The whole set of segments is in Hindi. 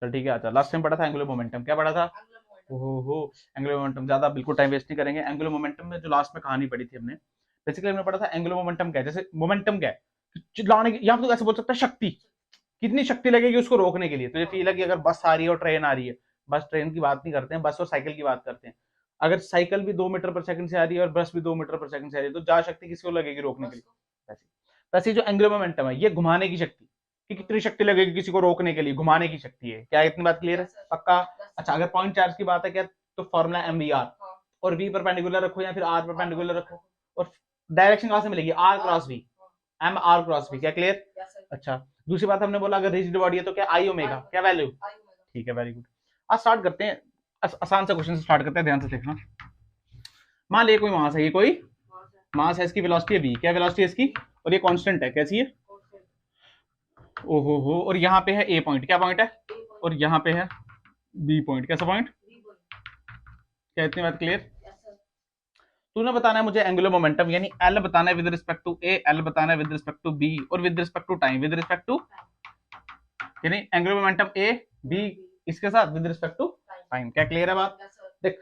चल ठीक है। अच्छा लास्ट टाइम पढ़ा था एंगुलर मोमेंटम, क्या पढ़ा था? ओहो, एंगुलर मोमेंटम। ज्यादा बिल्कुल टाइम वेस्ट नहीं करेंगे। एंगुलर मोमेंटम में जो लास्ट में कहानी पढ़ी थी हमने, बेसिकली हमने पढ़ा था एंगुलर मोमेंटम क्या है। जैसे मोमेंटम क्या है, चिल्लाने की, यहाँ पे तो ऐसे बोल सकता है शक्ति, कितनी शक्ति लगेगी उसको रोकने के लिए। तो ये फील है कि अगर बस आ रही है और ट्रेन आ रही है, बस ट्रेन की बात नहीं करते हैं, बस और साइकिल की बात करते हैं। अगर साइकिल भी 2 मीटर पर सेकंड से आ रही है और बस भी 2 मीटर पर सेकंड से आ रही है, तो ज्यादा शक्ति किसको लगेगी रोकने के लिए? वैसे वैसे जो एंगुलर मोमेंटम है ये घुमाने की शक्ति, कि कितनी शक्ति लगेगी किसी को रोकने के लिए, घुमाने की शक्ति है। क्या इतनी बात क्लियर है? पक्का? अच्छा अगर पॉइंट चार्ज की बात है क्या, तो फॉर्मूला एम वी आर, और वी परपेंडिकुलर रखो या फिर आर परपेंडिकुलर रखो, और डायरेक्शन कहां से मिलेगी? R cross V, M R cross V. क्या क्लियर? अच्छा दूसरी बात हमने बोला अगर रिजिड बॉडी है तो क्या आई ओमेगा, क्या वैल्यू? ठीक है, वेरी गुड। आज स्टार्ट करते हैं, आसान से क्वेश्चन से स्टार्ट करते हैं, ध्यान से देखना। मान लिया कोई मास है, ये कोई मास है, इसकी वेलोसिटी है v, क्या वेलोसिटी है इसकी, और ये कांस्टेंट है, कैसी है? ओहो हो, और यहाँ पे है ए पॉइंट, क्या पॉइंट है? और यहाँ पे है बी पॉइंट, कैसा पॉइंट? क्या इतनी बात क्लियर? तूने बताना है मुझे एंगुलर मोमेंटम, यानी एल बताना है with respect to A, L बताना है विद रिस्पेक्ट टू बी, और with respect to time, with respect to, यानी एंगुलर मोमेंटम ए बी इसके साथ विद रिस्पेक्ट टू टाइम। क्या क्लियर है बात? देख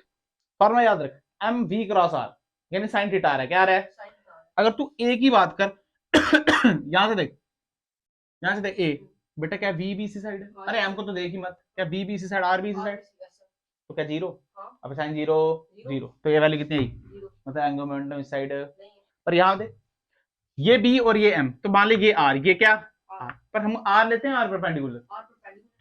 फॉर्मूला याद रख, एम वी क्रॉस आर, यानी साइन थीटा है, क्या है? अगर तू ए की बात कर यहां से देख, यहां से देख ए, बेटा क्या वी बी सी साइड है? अरे एम को तो देख ही मत, क्या B B C side, R B C side, तो क्या जीरो? अब साइन जीरो जीरो, तो ये वैल्यू कितनी आई? मतलब एंगुलर मोमेंटम इस साइड। पर यहाँ दे ये बी और ये एम, तो मान ली ये आर, ये क्या आर, पर हम आर लेते हैं आर परपेंडिकुलर,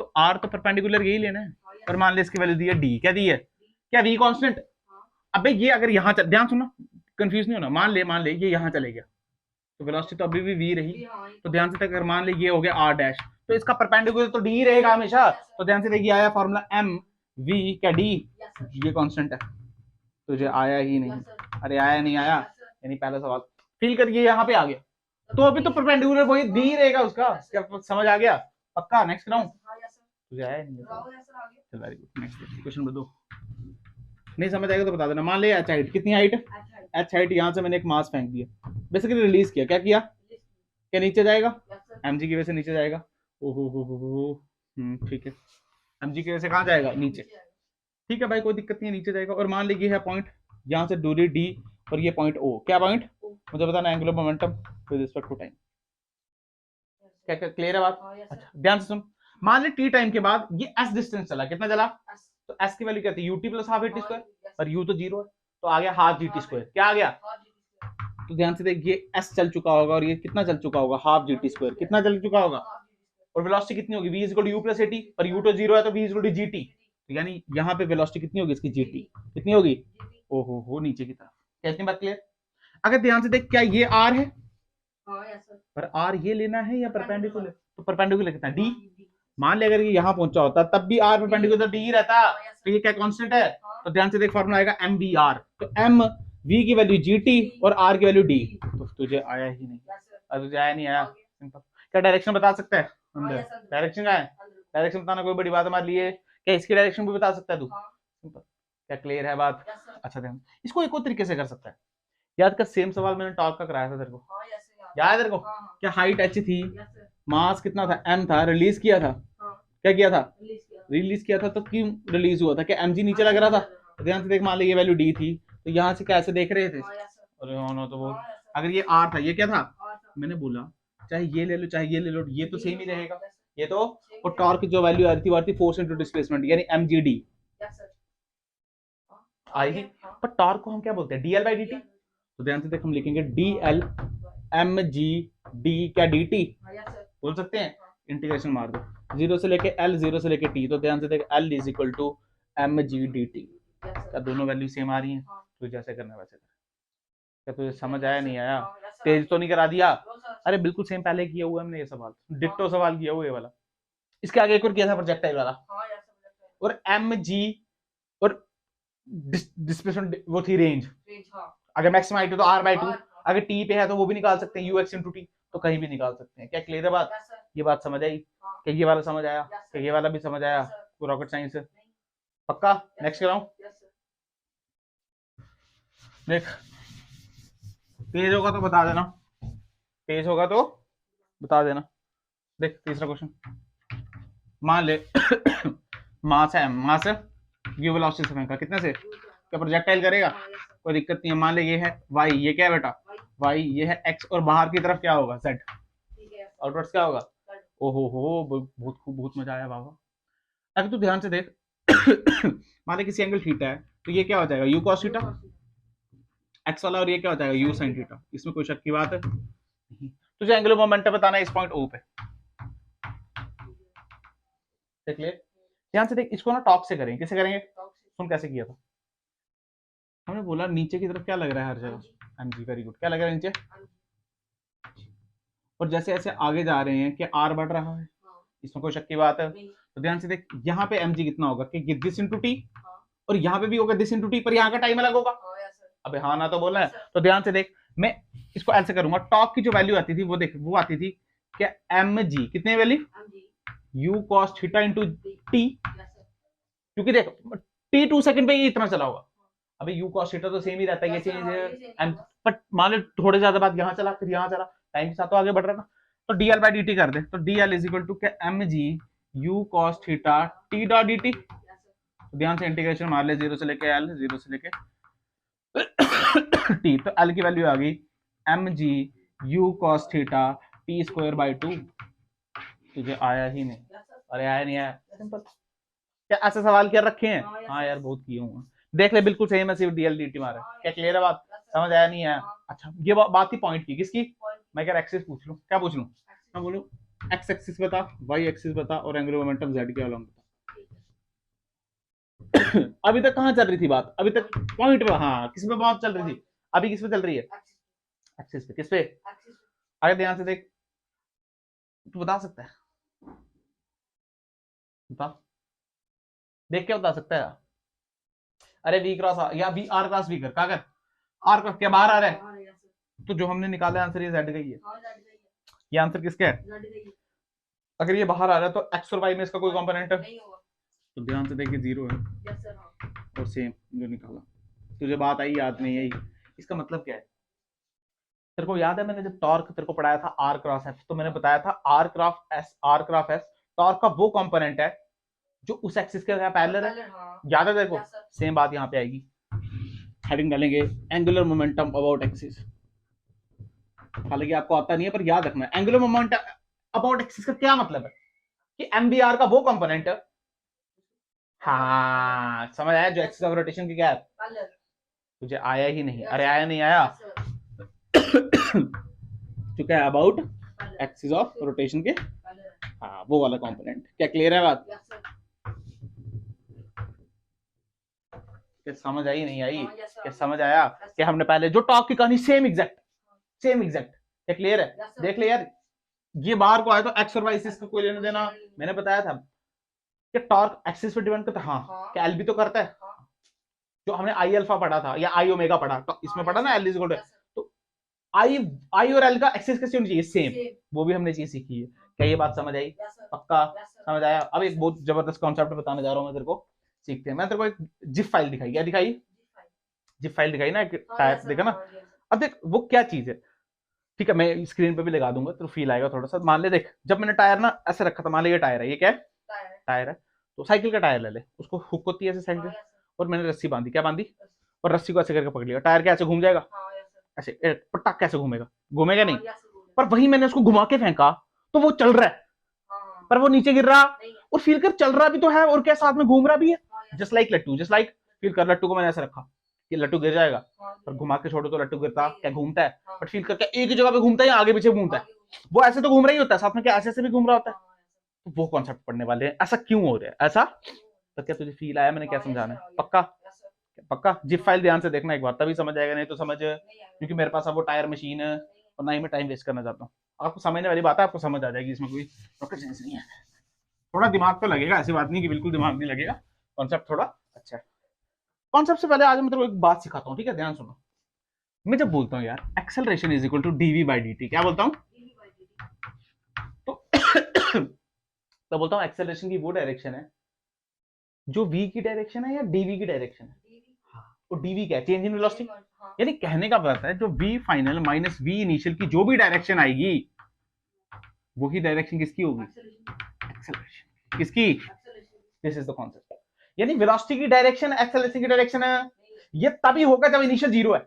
तो आर तो परपेंडिकुलर यही लेना है। और मान ली इसकी वैल्यू दी है डी, क्या दी है? क्या वी कांस्टेंट? अबे ये अगर यहाँ ध्यान सुनो, कंफ्यूज नहीं होना। मान ले ये यहाँ चले गया, तो वेलोसिटी तो अभी भी वी रही। तो ध्यान से अगर मान ले ये हो गया आर डैश, तो इसका परपेंडिकुलर तो डी रहेगा हमेशा। तो ध्यान से देखिए आया फॉर्मूला एम वी, क्या डी, ये कांस्टेंट है। तुझे आया ही नहीं? अरे आया नहीं आया, यानी पहला सवाल फील करिए यहाँ पे आ गया, तो अभी तो परपेंडिकुलर वही डी रहेगा उसका। क्या समझ आ गया? पक्का? नेक्स्ट कराऊं? तुझे आया नहीं? चल वेरी गुड, नेक्स्ट क्वेश्चन बताओ। नहीं समझ आएगा तो बता देना। मान ले एच हाइट, कितनी हाइट? एच हाइट, यहाँ से मैंने एक मास फेंक दिया, बेसिकली रिलीज किया, क्या किया? क्या नीचे जाएगा? एमजी की वजह से नीचे जाएगा। ओहो, ठीक है, एमजी की वजह से कहाँ जाएगा? नीचे। ठीक है भाई, कोई दिक्कत नहीं है, नीचे जाएगा। और मान लीजिए है पॉइंट, यहाँ से दूरी डी, और ये पॉइंट ओ, क्या पॉइंट? मुझे बताना angular momentum with respect to time. क्या क्लियर है बात? अच्छा ध्यान से सुन, मान ली टी टाइम के बाद ये एस डिस्टेंस चला, कितना चला? तो एस की वैल्यू क्या थी? UT plus half eighty square, पर यू तो जीरो है, तो आ गया हाफ जीटी स्क्वायर। क्या आ गया? तो ध्यान से देख, ये एस चल चुका होगा और ये कितना चल चुका होगा? Half GT square. कितना चल चुका होगा? और वेलोसिटी कितनी होगी? v is equal to U plus AT, पर यू तो जीरो है, तो v is equal to GT, यानी यहाँ पे वेलोसिटी कितनी होगी इसकी? जीटी। कितनी होगी? ओहो हो, नीचे की तरफ। कितनी बात क्लियर? अगर ध्यान से देख, क्या ये आर है? पर आर ये लेना है या परपेंडिकुलर? तो परपेंडिकुलर कितना? डी। मान ले अगर ये यहाँ पहुंचा होता तब भी आर परपेंडिकुलर डी ही रहता, तो ये क्या कांस्टेंट है? तो ध्यान से देख, फॉर्मूला आएगा एम वी आर, तो एम वी की वैल्यू जीटी और आर की वैल्यू डी। तो तुझे आया ही नहीं? तुझे आया नहीं आया? सिंपल। क्या डायरेक्शन बता सकता है? अंदर डायरेक्शन का है, डायरेक्शन बताना कोई बड़ी बात हमारे लिए? क्या इसकी डायरेक्शन भी बता सकता है तू? सिंपल। क्या क्लियर है बात? अच्छा ध्यान, इसको एक और तरीके से कर सकता है। याद कर, सेम सवाल मैंने टॉर्क का कराया था तेरे को, याद है तेरे को? क्या हाइट एच थी, मास कितना था? एम था, रिलीज किया था, क्या किया था? रिलीज किया था, तो क्यों रिलीज हुआ था? क्या एमजी नीचे लग रहा था? तो ध्यान से देख, मान ली ये वैल्यू डी थी, तो यहाँ से कैसे देख रहे थे? अरे हाँ तो वो, अगर ये आर था, ये क्या था? मैंने बोला चाहे ये ले लो चाहे ये ले लो, ये तो सेम ही रहेगा। ये तो, और टॉर्क की जो वैल्यू आ रही थी फोर्स इनटू डिस्प्लेसमेंट, यानी एमजीडी आएगी। पर टॉर्क को हम क्या बोलते हैं? DL by DT. तो ध्यान से देख, हम लिखेंगे डीएल एम जी डी, क्या dt बोल सकते हैं? इंटीग्रेशन मार दो, जीरो से लेके एल, जीरो से लेके टी, तो ध्यान से देख L is equal to M G D T. क्या दोनों वैल्यू सेम आ रही हैं? तो जैसे करना वैसे कर। क्या तुझे समझ आया नहीं आया? तेज तो नहीं करा दिया? अरे बिल्कुल सेम पहले किया हुआ हमने ये सवाल, डिट्टो सवाल किया हुआ ये वाला। इसके आगे एक और किया था प्रोजेक्टाइल वाला, और एम जी और डिस्प्लेसमेंट वो थी रेंज। अगर मैक्सिमम हाइट है तो आर बाई टू, अगर टी पे है तो वो भी निकाल सकते हैं, यू एक्स इंटू टी, तो कहीं भी निकाल सकते हैं। क्या क्लियर है बात? ये बात समझ आई? क्या ये वाला समझ आया? क्या ये वाला भी समझ आया? रॉकेट साइंस पक्का? नेक्स्ट कराऊं? देख, तेज होगा तो बता देना, तेज होगा तो बता देना। देख तीसरा क्वेश्चन, मान ले मास है, मास यू वेलोसिटी से फेंका, कितने से, क्या प्रोजेक्टाइल करेगा, कोई दिक्कत नहीं है। मान ले ये है y, ये क्या है बेटा y, ये है x, और बाहर की तरफ क्या होगा z, आउटवर्ड्स क्या होगा, ओहो बहुत खूब, बहुत मजा आया बाबा। अगर तू ध्यान से देख मान ले किसी एंगल थीटा है तो ये क्या हो जाएगा u cos थीटा x वाला, और ये क्या हो जाएगा u sin थीटा, इसमें कोई शक की बात है नहीं। तुझे एंगुलर मोमेंटम बताना है इस पॉइंट O पे, देख ले ध्यान से देख, इसको ना टॉप से करेंगे, कैसे करेंगे, सुन कैसे किया था, हमने बोला नीचे की तरफ क्या लग रहा है हर जगह, mg, वेरी गुड, क्या लग रहा है नीचे, और जैसे ऐसे आगे जा रहे हैं कि r बढ़ रहा है, इसमें कोई शक की बात है। तो ध्यान से देख यहाँ पे mg कितना होगा कि दिस इंटू टी, और यहाँ पे भी होगा दिस इंटू टी, पर यहाँ का टाइम अलग होगा। अबे हाँ ना तो बोलना है, तो ध्यान से देख, मैं इसको ऐसे करूंगा, टॉप की जो वैल्यू आती थी वो देख, वो आती थी क्या mg, कितने value, u cos theta into T, क्योंकि देख t 2 सेकंड पे ये इतना चला होगा, अबे u cos थीटा तो सेम ही रहता है, ये चेंज है, बट मान लो थोड़े ज्यादा बाद यहाँ चला, फिर यहाँ चला, टाइम के साथ तो आगे बढ़ रहा ना, तो dl बाई dt कर दे, तो dl इज इक्वल टू क्या mg u cos theta t dot dt, ध्यान से इंटीग्रेशन मार ले, 0 से लेके l, 0 से लेके t, तो l की वैल्यू आ गई mg u cos theta t square by 2। तुझे आया ही नहीं, अरे आया नहीं आया, सिंपल, क्या ऐसे सवाल क्या रखे हैं, हाँ यार बहुत किए हुए, देख ले बिल्कुल सेम है, सिर्फ डीएल डीटी मारा, क्या क्लियर है बात, समझ आया नहीं आया, अच्छा ये बात ही पॉइंट की, किसकी, मैं क्या एक्सिस पूछ लूं, क्या पूछ लूं, मैं बोलूं एक्स एक्सिस बता, वाई एक्सिस बता, और एंगुलर मोमेंटम जेड के अलोंग बता। अभी तक कहाँ चल रही थी बात, अभी तक पॉइंट पे, हाँ किस पे बात चल रही थी, अभी किस पे चल रही है, एक्सिस पे, किस पे, आगे ध्यान से देख, तू बता सकता है, बता, देख क्या बता सकता है, अरे वी क्रॉस या वी आर क्रॉस वी कर, क्या कर, आर क्रॉस क्या बाहर आ रहा है, तो जो हमने निकाला आंसर ये जेड का ही है, ये आंसर किसका है, अगर ये बाहर आ रहा है तो एक्स और वाई में इसका कोई कंपोनेंट है, तो ध्यान से देखिए 0 है, और सेम जो निकाला, तुझे बात आई याद नहीं आई, इसका मतलब क्या है, तेरे को याद है मैंने जब टॉर्क तेरे को पढ़ाया था आर क्रॉस एफ, तो मैंने बताया था आर क्रॉस एस टॉर्क का वो कंपोनेंट है जो उस एक्सिस के पैरेलल है, याद है देखो, सेम बात यहाँ पे आएगी, हेडिंग डालेंगे एंगुलर मोमेंटम अबाउट एक्सिस, हालांकि आपको आता नहीं है पर याद रखना, एंगुलर मोमेंटम अबाउट एक्सिस का क्या मतलब है कि एमबीआर का वो कंपोनेंट है, हाँ समझ आया, जो एक्सिस ऑफ रोटेशन की क्या है, तुझे आया ही नहीं, अरे आया नहीं आया जो क्या है अबाउट एक्सिस ऑफ रोटेशन के, हाँ वो वाला कंपोनेंट, क्या क्लियर है बात, क्या समझ आई नहीं आई, क्या समझ आया कि हमने पहले जो टॉर्क की कहानी सेम एग्जैक्ट, क्या क्लियर है, देख ले यार, ये बाहर को आया तो एक्स और वाई इसका कोई लेना देना, मैंने बताया था कि टॉर्क एक्सिस पे डिपेंड करता है, हाँ क्या एल भी तो करता है, जो हमने आई अल्फा पढ़ा था या आई ओमेगा पढ़ा, तो इसमें पढ़ा ना एल इज इक्वल टू, तो आई और एल का एक्सिस कैसे होनी चाहिए सेम, वो भी हमने चीज सीखी है, क्या ये बात समझ आई, पक्का समझ आया। अब एक बहुत जबरदस्त कॉन्सेप्ट बताने जा रहा हूँ मैं तेरे को, सीखते हैं, मैं तेरे को एक जिप फाइल दिखाई, क्या दिखाई, जिप फाइल दिखाई ना, एक टाइप देखा ना, अब देख वो क्या चीज है, ठीक है मैं स्क्रीन पे भी लगा दूंगा तो फील आएगा थोड़ा सा, मान ले देख जब मैंने टायर ना ऐसे रखा था, मान ले ये टायर है, ये क्या है टायर है, तो साइकिल का टायर ले ले, उसको हुक होती है ऐसे साइड पे, और मैंने रस्सी बांधी, क्या बांधी, और रस्सी को ऐसे करके पकड़ लिया, टायर कैसे घूम जाएगा, ऐसे पटाख कैसे घूमेगा, घूमेगा नहीं, पर वही मैंने उसको घुमा के फेंका तो वो चल रहा है, पर वो नीचे गिर रहा, और फील कर चल रहा भी तो है और क्या साथ में घूम रहा भी है, जस्ट लाइक लट्टू, जस्ट लाइक फील कर, लट्टू को मैंने ऐसे रखा कि लट्टू गिर जाएगा, पर घुमा के छोड़ो तो लट्टू गिरता क्या घूमता है, बट फील करके एक ही जगह पे घूमता है या आगे पीछे घूमता है, वो ऐसे तो घूम रहा ही होता है, साथ में क्या ऐसे भी घूम रहा होता है, तो वो कॉन्सेप्ट पढ़ने वाले हैं, ऐसा क्यों हो रहा है ऐसा, तो क्या तुझे फील आया मैंने क्या समझाना है, पक्का पक्का जिप फाइल ध्यान से देखना एक बार, तभी समझ आएगा, नहीं तो समझ, क्योंकि मेरे पास अब वो टायर मशीन है और ना ही मैं टाइम वेस्ट करना चाहता हूँ, आपको समझने वाली बात है, आपको समझ आ जाएगी, इसमें कोई रॉकेट साइंस नहीं है, थोड़ा दिमाग तो लगेगा, ऐसी बात नहीं कि बिल्कुल दिमाग नहीं लगेगा, कॉन्सेप्ट थोड़ा अच्छा है। कॉन्सेप्ट से पहले आज मैं तेरे को एक बात सिखाता हूँ, ठीक है ध्यान सुनो, मैं जब बोलता हूँ यार acceleration is equal to DV by D T, क्या बोलता हूँ, तो बोलता हूँ एक्सेलरेशन की वो डायरेक्शन है जो v की डायरेक्शन है या dv की डायरेक्शन है, तो dv क्या है, चेंज इन वेलोसिटी, यानी कहने का मतलब है जो v final minus v initial की जो भी डायरेक्शन आएगी वही डायरेक्शन किसकी होगी, एक्सेलरेशन, किसकी? This is the concept. यानी वेलोसिटी की डायरेक्शन एक्सेलरेशन की डायरेक्शन है, ये तभी होगा जब इनिशियल जीरो है।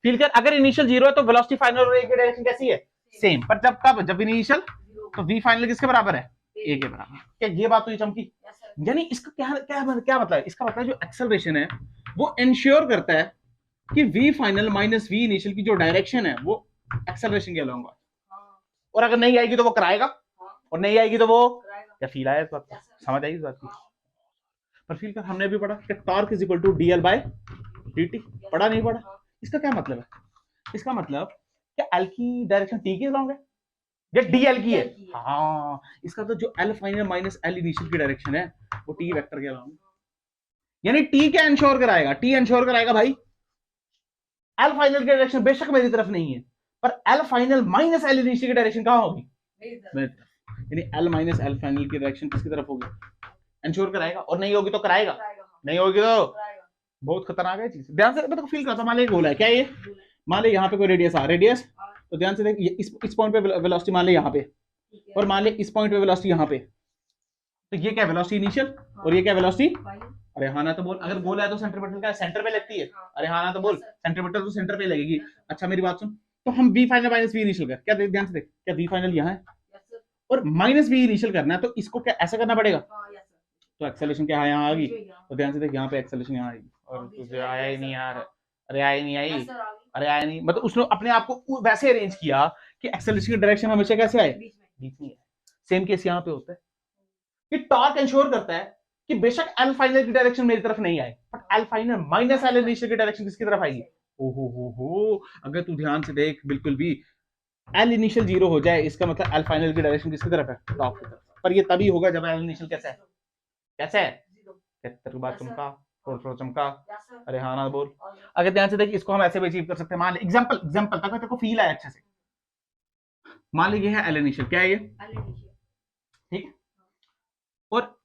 फील कर, अगर इनिशियल जीरो है तो वेलोसिटी फाइनल और ए की डायरेक्शन कैसी है? सेम। पर जब कब? जब इनिशियल, तो वी फाइनल किसके बराबर है? ए के बराबर। क्या ये बात हुई चमकी? यानी इसका क्या क्या क्या मतलब है? इसका मतलब जो एक्सेलरेशन है वो इंश्योर करता है कि V final minus V initial की जो डायरेक्शन है वो एक्सेलरेशन के अलॉन्ग, और अगर नहीं आएगी तो वो कराएगा, और नहीं आएगी तो वो क्या? फील आया इस बात को? समझ आई इस बात की? पर फील कर हमने भी पढ़ा कि torque is equal to DL by DT. पढ़ा नहीं पढ़ा? इसका क्या मतलब है? इसका मतलब क्या एल की डायरेक्शन टी के अलॉन्ग है या डीएल की है? हाँ, इसका तो जो L final minus L initial की डायरेक्शन है वो टी वेक्टर के अलॉन्ग, यानी टी क्या इंश्योर कराएगा? टी इंश्योर कराएगा भाई एल फाइनल की डायरेक्शन बेशक मेरी तरफ नहीं है, पर L final minus L initial की डायरेक्शन कहां होगी? मेरी तरफ। यानी एल माइनस एल फाइनल की डायरेक्शन किसकी तरफ होगी? इंश्योर कराएगा, और नहीं होगी तो कराएगा, नहीं होगी तो बहुत खतरनाक है चीज। ध्यान से मैं तो फील करता हूं, मान ली गोला है, क्या ये? मान ली यहाँ पे कोई रेडियस आ, रेडियस, तो ध्यान से देख, इस पॉइंट पे वेलोसिटी मान ली यहाँ पे, और मान ली इस पॉइंट पे वेलोसिटी यहाँ पे, तो ये क्या वेलोसिटी इनिशियल, और ये क्या वेलोसिटी? अरे हाँ ना तो बोल, अगर गोल है तो सेंट्रीपिटल क्या सेंटर पे लगती है? अरे हाँ ना तो बोल, सेंट्रीपिटल तो सेंटर पे लगेगी। अच्छा मेरी बात सुन, तो हम B final minus V initial कर, क्या देख ध्यान से देख, क्या बी फाइनल यहाँ है और माइनस वी इनिशियल करना है, तो इसको क्या ऐसा करना पड़ेगा? तो एक्सेलरेशन क्या है? यहाँ आ गई, तो ध्यान से देख यहाँ पे एक्सेलरेशन यहाँ आएगी, और तुझे आया ही नहीं यार, अरे आया नहीं आई, अरे आया नहीं, मतलब उसने अपने आप को वैसे अरेंज किया कि एक्सेलरेशन की डायरेक्शन हमेशा कैसे आए? बीच में। सेम केस यहाँ पे होता है कि टॉर्क इंश्योर करता है कि बेशक एल फाइनल की डायरेक्शन मेरी तरफ नहीं आए, but L final minus L initial की डायरेक्शन किसकी तरफ आएगी? हो, अगर तू ध्यान से देख बिल्कुल भी एल इनिशियल जीरो हो जाए, इसका मतलब एल फाइनल की डायरेक्शन किसकी तरफ है? टॉप की तरफ। पर ये तभी होगा जब एल इनिशियल कैसा है? कैसे है? तेरे बात चमका, थोड़ा चमका, अरे हाँ ना बोल। अगर ध्यान से देख, इसको हम ऐसे भी अचीव कर सकते हैं। मान ली एग्जांपल तक तेरे को फील आया अच्छे से। मान ली ये है एल इनिशियल, क्या है ये? ठीक, और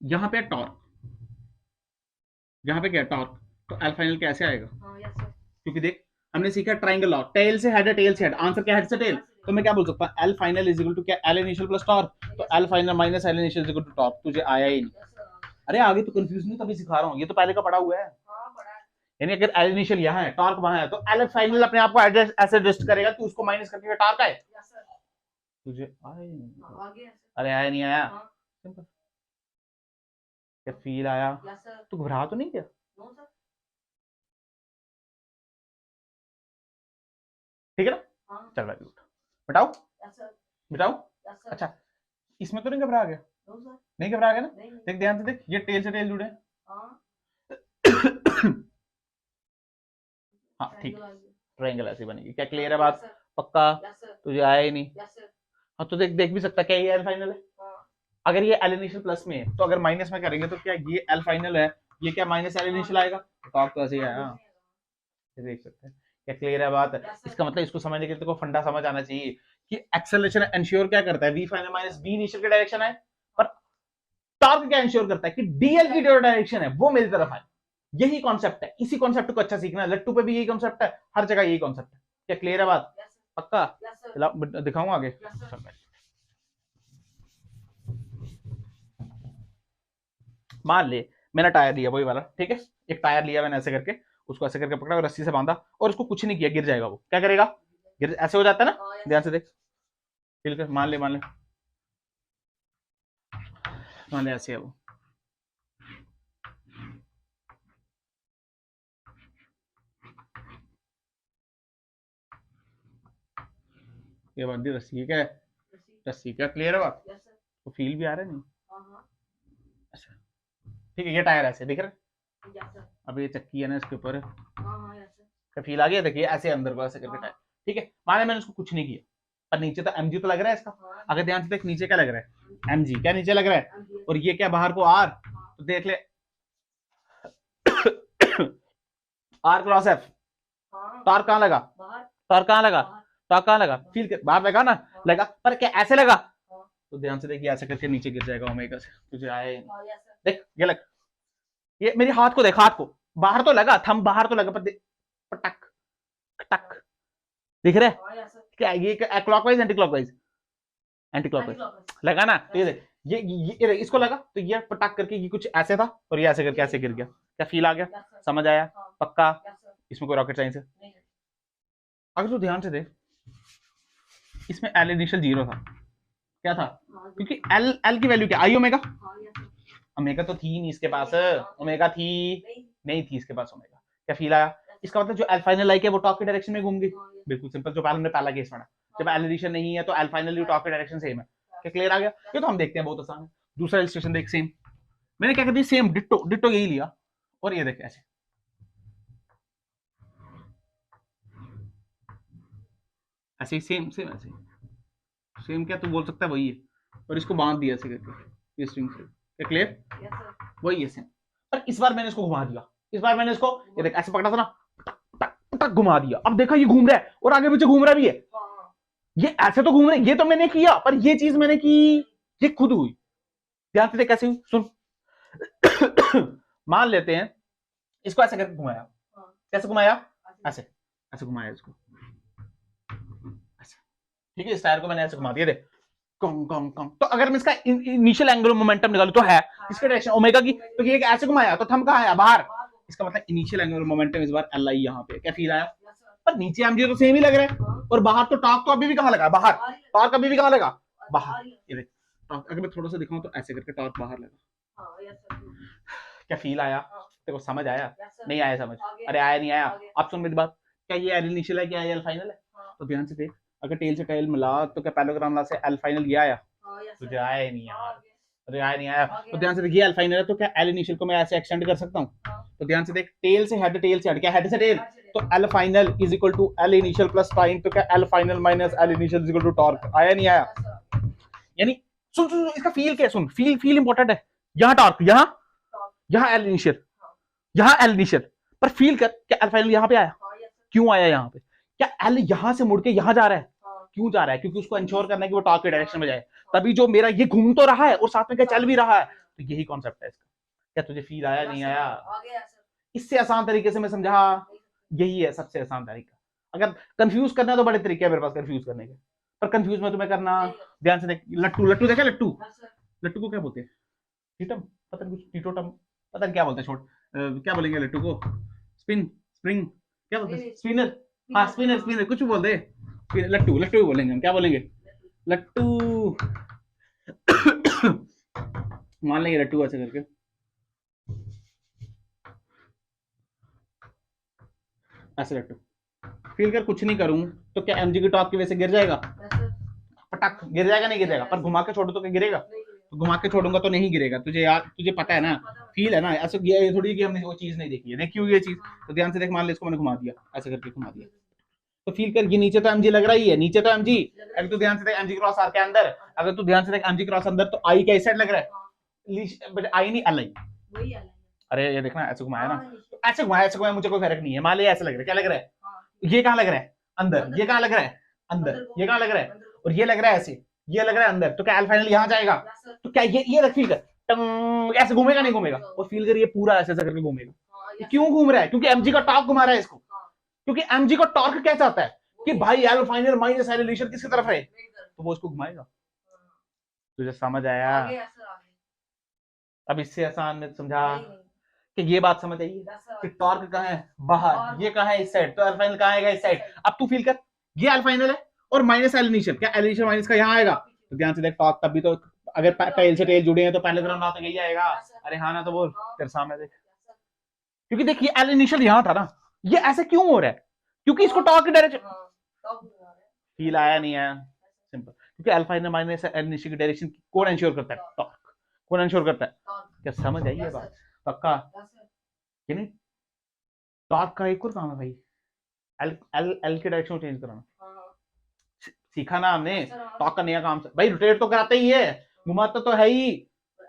यहाँ पे टॉर्क, यहाँ पे क्या टॉर्क, तो एल फाइनल कैसे आएगा? क्योंकि देख हमने सीखा ट्राइंगल लॉ, टेल से हेड है, टेल से हेड, आंसर क्या? हेड से टेल। तो मैं क्या बोल सकता हूँ? L final is equal to क्या? एल इनिशियल प्लस टॉर्क, तो L final minus L initial is equal to torque. तुझे आया ही नहीं? अरे आगे तो कंफ्यूज नहीं, तभी सिखा रहा हूँ, ये तो पहले का पढ़ा हुआ है। यानी अगर एल इनिशियल यहाँ है, टॉर्क वहां है, तो एल फाइनल अपने आप को एडजस्ट ऐसे एडजस्ट करेगा कि उसको माइनस करके टॉर्क आए। तुझे आए नहीं? अरे आया नहीं आया? सिंपल। क्या फील आया? तू घबरा तो नहीं गया? ठीक है ना? चल वेरी गुड, बताओ बताओ। अच्छा इसमें तो नहीं घबरा गया? नहीं घबरा गया ना? देख ध्यान से देख, ये टेल से टेल जुड़े हैं। हाँ ठीक, ट्रायंगल ऐसी बनेगी। क्या क्लियर है बात? पक्का? तुझे आया ही नहीं? हाँ तो देख देख भी सकता क्या ये एल फाइनल है? अगर ये एल इनिशियल प्लस में है, तो अगर माइनस में करेंगे तो क्या ये एल फाइनल है, ये क्या माइनस एल इनिशियल आएगा? तो ऐसे ही आया, देख सकते हैं। क्या क्लियर है बात? इसका मतलब इसको समझने के लिए तो फंडा समझ आना चाहिए कि एक्सेलरेशन इंश्योर क्या करता है? V final minus B initial की डायरेक्शन है, पर टॉर्क क्या इंश्योर करता है कि डीएल की जो डायरेक्शन है वो मेरी तरफ आए। यही कॉन्सेप्ट है, इसी कॉन्सेप्ट को अच्छा सीखना है। लट्टू पे भी यही कॉन्सेप्ट है, हर जगह यही कॉन्सेप्ट है। क्या क्लियर है बात? पक्का? दिखाऊंगा आगे। मान ले मैंने टायर लिया वही वाला, ठीक है, एक टायर लिया मैंने ऐसे करके, उसको ऐसे करके पकड़ा और रस्सी से बांधा, और उसको कुछ नहीं किया, गिर जाएगा वो। क्या करेगा? गिर, ऐसे हो जाता है ना? ध्यान से देख, ठीक है, मान ले ऐसे है वो। ये बांधी रस्सी, क्या है? रस्सी। क्या क्लियर है बात? तो फील भी आ रहा है नहीं? अच्छा ठीक है, ये टायर ऐसे दिख रहा है, अब ये चक्की है ना इसके ऊपर, क्या फील आ गया? देखिए ऐसे अंदर को ऐसे करके टायर, ठीक है। माने मैंने उसको कुछ नहीं किया, पर नीचे तो एमजी तो लग रहा है इसका। अगर ध्यान से देख, नीचे क्या लग रहा है? एमजी। क्या नीचे लग रहा है? और ये क्या बाहर को आर, तो देख ले आर क्रॉस एफ, टॉर्क कहां लगा? टॉर्क कहां लगा? टॉर्क कहां लगा? फील कर, बाहर लगा ना? लगा, पर क्या ऐसे लगा? तो ध्यान से देखिए ऐसे करके नीचे गिर जाएगा ओमेगा से। तुझे आए देख, ये लग, ये मेरे हाथ को देख, हाथ को बाहर तो लगा, थंब बाहर तो लगा, पर टक टक दिख रहा है क्या? ये clockwise anti clockwise? Anti clockwise लगा ना? तो ये देख, ये इसको लगा तो ये पटाख करके ये कुछ ऐसे था और ये ऐसे करके ऐसे गिर गया। क्या फील आ गया? समझ आया? पक्का? इसमें कोई रॉकेट साइंस है? अगर तू ध्यान से देख, इसमें एल इनिशियल 0 था। क्या था? क्योंकि एल एल की वैल्यू क्या आई? ओमेगा। ओमेगा तो थी नहीं इसके पास, ओमेगा थी नहीं थी इसके पास ओमेगा। क्या फील आया? इसका मतलब जो एल फाइनल लाइक है वो टॉर्क की डायरेक्शन में घूम गई। बिल्कुल सिंपल, जो हमने पहला केस पढ़ा, जब एल एडिशन नहीं है तो एल फाइनल टॉर्क की डायरेक्शन सेम है। क्या क्लियर आ गया? ये तो हम देखते हैं, बहुत आसान है। दूसरा इलस्ट्रेशन देख, सेम मैंने क्या कर दिया, सेम डिट्टो डिट्टो यही लिया और ये देखे ऐसे ऐसे ही सेम सेम ऐसे सेम, क्या तू बोल सकता है वही है, और इसको बांध दिया ऐसे करके ये स्ट्रिंग से। क्या क्लियर? वही है सेम। पर इस बार मैंने इसको घुमा दिया, इस बार मैंने इसको ये देख ऐसे पकड़ा था ना, टक घुमा दिया। अब देखा ये घूम रहा है और आगे पीछे घूम रहा भी है। ये ऐसे तो घूम रहे, ये तो मैंने किया, पर ये चीज मैंने की, ये खुद हुई। ध्यान से देख कैसे हुई, सुन। मान लेते हैं इसको ऐसे करके घुमाया। कैसे घुमाया? ऐसे ऐसे घुमाया इसको ऐसे, ठीक है। इस टायर को मैंने ऐसे घुमा दिया, देख कम कम कम। तो अगर मैं इसका इनिशियल एंगुलर मोमेंटम निकालूं तो है इसके डायरेक्शन ओमेगा की, तो ये ऐसे घुमाया तो थम कहां है? बाहर। इसका मतलब इनिशियल एंगुलर मोमेंटम इस बार एल आई यहाँ पे। क्या फील आया? पर नीचे एमजी तो सेम ही लग रहा है और बाहर तो टॉर्क तो अभी भी कहां लगा? बाहर। टॉर्क अभी भी कहां लगा? बाहर। ये देख टॉर्क, अगर मैं थोड़ा सा दिखाऊं तो ऐसे करके टॉर्क बाहर लगा। क्या फील आया? तेरे को समझ आया? नहीं आया समझ? अरे आया नहीं आया? अब सुन मेरी बात, क्या ये एल इनिशियल है, क्या एल फाइनल है? तो ध्यान से देख, अगर टेल से टेल मिला तो क्या पैरेललोग्राम ला से एल फाइनल ये आया? तुझे आया ही नहीं यार, अरे आया नहीं आया। तो ध्यान से देख, ये एल फाइनल है तो क्या एल इनिशियल को मैं ऐसे एक्सटेंड कर सकता हूँ? तो ध्यान से देख, टेल से हेड, टेल से हेड, क्या हेड से टेल, तो L final is equal to L initial plus time, तो क्या L final minus L initial is equal to torque. आया नहीं आया? यानी सुन सुन इसका फील क्या है, सुन फील फील इंपॉर्टेंट है। यहाँ टॉर्क, यहाँ एल इनिशियल, यहाँ एल इनिशियल, पर फील कर, क्या एल फाइनल यहाँ पे आया? क्यों आया यहाँ पे? क्या एल यहाँ से मुड़ के यहाँ जा रहा है? क्यों जा रहा है? क्योंकि उसको इंश्योर करना है कि वो टॉर्क के डायरेक्शन में जाए। तभी जो मेरा ये घूम तो रहा है और साथ में क्या चल भी रहा है। तो यही कॉन्सेप्ट है इसका। क्या तुझे फील आया? नहीं आया? इससे आसान तरीके से मैं समझा, यही है सबसे आसान तरीका। अगर कंफ्यूज करना है तो बड़े तरीके हैं मेरे पास कंफ्यूज करने के, पर कंफ्यूज में तुम्हें करना। ध्यान से देख, लट्टू, लट्टू देखा? लट्टू, लट्टू को क्या बोलते हैं? टीटम, पता नहीं, कुछ टीटोटम, पता नहीं क्या बोलते हैं। छोड़, क्या बोलेंगे लट्टू को? स्पिन, स्प्रिंग, क्या बोलते हैं? स्पिनर, हाँ स्पिनर, स्पिनर कुछ भी बोलते हैं। लट्टू, लट्टू ही बोलेंगे हम। क्या बोलेंगे? लट्टू। मान लेंगे लट्टू ऐसे करके, ऐसे लट्टू फील कर, कुछ नहीं करूं तो क्या एमजी की टॉप की वजह से गिर जाएगा? पटक गिर जाएगा? नहीं गिरेगा। पर घुमा के छोड़ो तो क्या गिरेगा? तो घुमा के छोड़ूंगा तो नहीं गिरेगा। तुझे यार, तुझे पता है ना, फील है ना। ऐसे ये थोड़ी कि हमने वो चीज नहीं देखी है, देखी हुई ये चीज। तो ध्यान से देख, मान ले इसको मैंने घुमा दिया, ऐसे करके घुमा दिया, तो फील कर, ये नीचे तो एमजी लग रही है, नीचे तो एमजी। अगर तू ध्यान से देख एमजी क्रॉस आर के अंदर, अगर तू ध्यान से देख एमजी क्रॉस अंदर, तो आई क्या इस साइड लग रहा है? आई नहीं, एल आई। अरे ये देखना, ऐसे घुमाया ना, ऐसे घुमाया, ऐसे घुमाया, मुझे कोई फर्क नहीं है। मान लिया ऐसे लग रहा है, क्या लग रहा है? ये कहां लग रहा है? अंदर। ये कहां लग रहा है? अंदर। ये कहां लग रहा है? और ये लग रहा है ऐसे, ये लग रहा है अंदर। तो क्या एल फाइनल यहां जाएगा? तो क्या ये रख, फील कर, ऐसे घूमेगा? नहीं घूमेगा। और फील कर, ये पूरा ऐसे करके घूमेगा। क्यों घूम रहा है? क्योंकि एमजी का टॉर्क घुमा रहा है इसको। क्योंकि एमजी का टॉर्क क्या चाहता है कि भाई L final minus L initial किसकी तरफ है, तो वो इसको घुमाएगा। तुझे समझ आया? अब इससे आसान में समझा कि ये बात समझ आई कि टॉर्क कहाँ है? बाहर। ये कहाँ है? इस साइड। तो एल फाइनल कहाँ आएगा? इस साइड। अब तू फील कर, ये एल फाइनल है और माइनस एल इनिशियल, क्या एल इनिशियल माइनस का यहाँ आएगा? तो ध्यान से देख, टॉर्क तब भी तो, अगर टेल से टेल जुड़े हैं तो पहले ग्राम तो यही आएगा। अरे हाँ ना, तो बोल, तेरे सामने देख, क्योंकि देख ये एल इनिशियल यहाँ था ना, ये ऐसे क्यों हो रहा है? क्योंकि इसको टॉर्क की डायरेक्शन, फील आया नहीं आया? सिंपल, क्योंकि अल्फा इन माइनस एल इनिशियल की डायरेक्शन कौन इंश्योर करता है? टॉर्क। कौन इंश्योर करता है? क्या समझ आई है बात? पक्का? कि नहीं? टॉर्क का एक और काम है भाई, एल एल एल की डायरेक्शन चेंज कराना। सीखा ना हमने, टॉर्क का नया काम भाई, रोटेट तो कराते ही है, घुमाता तो है ही,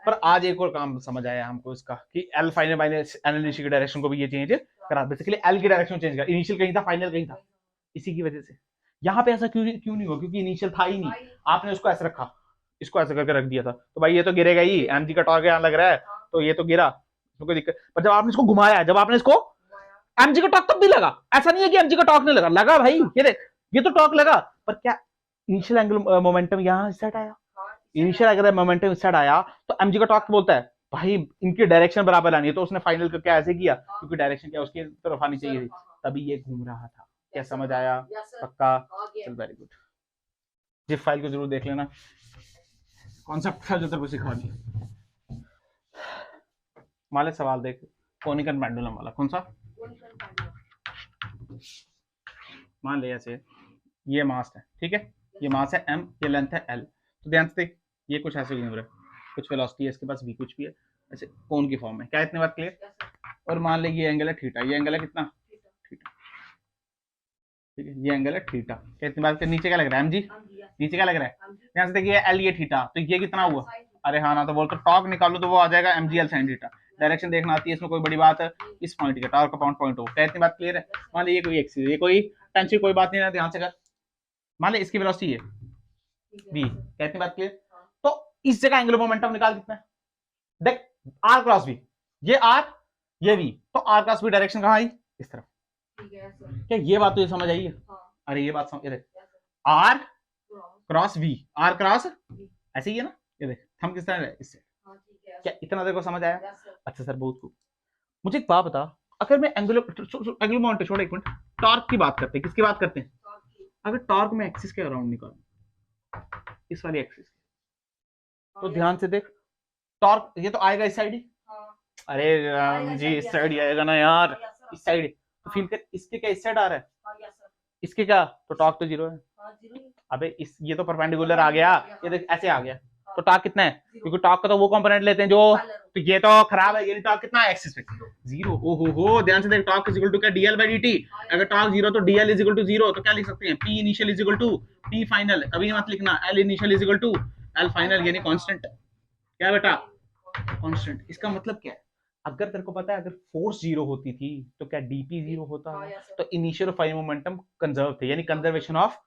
पर आज एक और काम समझ आया हमको इसका कि L final minus L initial की डायरेक्शन को भी ये चेंज करा। बेसिकली एल की डायरेक्शन चेंज करा, इनिशियल कहीं था, फाइनल कहीं था। इसी की वजह से यहाँ पे ऐसा क्यों नहीं हुआ? क्योंकि इनिशियल था ही नहीं, आपने उसको ऐसे रखा, इसको ऐसे करके रख दिया था, तो भाई ये तो गिरेगा ही, एमजी का टॉर्क यहाँ लग रहा है तो ये तो गिरा, कोई दिक्कत। पर जब आपने इसको घुमाया, जब आपने इसको, एमजी का टॉर्क तब भी लगा, ऐसा नहीं है कि एमजी का टॉर्क नहीं लगा, भाई ये देख, ये तो टॉर्क लगा, पर क्या इनिशियल एंगुलर मोमेंटम यहाँ इस साइड आया, इनिशियल अगर मोमेंटम इस साइड आया तो एमजी का टॉर्क बोलता है भाई इनकी डायरेक्शन बराबर आनी है, तो उसने फाइनल करके ऐसे किया क्योंकि डायरेक्शन क्या उसकी तरफ आनी चाहिए थी, तभी ये घूम रहा था। क्या समझ आया? पक्का? चल वेरी गुड। जिप फाइल को जरूर देख लेना, कॉन्सेप्ट था जो तेरे को सिखा दिया। माले सवाल देख, कोनिकल पेंडुलम वाला कौन सा? मान ले ऐसे ये मास है, ठीक है, ये मास है m, ये लेंथ है l, तो ध्यान से देख ये कुछ ऐसे घूम रहा है, कुछ वेलोसिटी है इसके पास v, कुछ भी है ऐसे कोन की फॉर्म में। क्या इतनी बात क्लियर? और मान ले ये एंगल है थीटा, ये एंगल है कितना? थीटा, ठीक है, ये एंगल है थीटा। क्या इतनी बात? नीचे क्या लग रहा है? mg, नीचे क्या लग रहा है? ध्यान से देखिए l ये थीटा, तो ये कितना हुआ? अरे हाँ ना, तो बोल तो टॉर्क निकालो तो वो आ जाएगा mg l sin theta. Direction देखना आती है इसमें, कोई बड़ी बात है? इस पॉइंट का टॉर्क का पॉइंट हो। क्या इतनी बात क्लियर है? मान लीजिए ये कोई एक्सिस, ये कोई टेंशन, कोई बात नहीं है, ध्यान से कर। मान ले इसकी वेलोसिटी है v, क्या इतनी बात क्लियर? तो इस जगह एंगुलर मोमेंटम निकाल कितना है? देख r क्रॉस v, ये r ये v, तो r क्रॉस v डायरेक्शन कहाँ आई? इस तरफ। क्या ये बात तुझे समझ आई है? अरे ये बात समझ, ये देख r cross v, r cross ऐसे ही है ना, ये देख हम किस तरह है इससे। क्या इतना देखो समझ आया? अच्छा सर बहुत खूब। मुझे एक बात बता, अगर मैं एंगुलर मोमेंटम छोड़, एक मिनट, टॉर्क की बात करते हैं, किसकी बात करते हैं? अगर टॉर्क में एक्सिस के अराउंड निकालूं, इस वाली एक्सिस, तो ध्यान से देख टॉर्क ये तो आएगा इस साइड ही। अरे जी इस साइड ही आएगा ना यार, इस साइड। तो फील कर इसके क्या इस साइड आ रहा है, इसके क्या, तो टॉर्क तो जीरो है। अबे इस ये तो परपेंडिकुलर आ गया, ये देख ऐसे आ गया, तो टॉर्क कितना है? क्योंकि टॉर्क का तो वो कंपोनेंट लेते हैं जो, तो ये तो खराब है, ये टॉर्क कितना है एक्सिस पे? जीरो। ओहो हो, ध्यान से देख, टॉर्क इज इक्वल टू क्या? DL by DT. अगर टॉर्क जीरो तो DL is equal to zero, तो क्या लिख सकते हैं? P initial is equal to P final, अभी मत लिखना, L initial is equal to L final, यानी कांस्टेंट। क्या बेटा? कांस्टेंट। इसका मतलब क्या है? अगर तेरे को पता है अगर फोर्स जीरो होती थी तो क्या डीपी जीरो होता है? तो इनिशियल और फाइनल मोमेंटम कंजर्व थे, यानी conservation of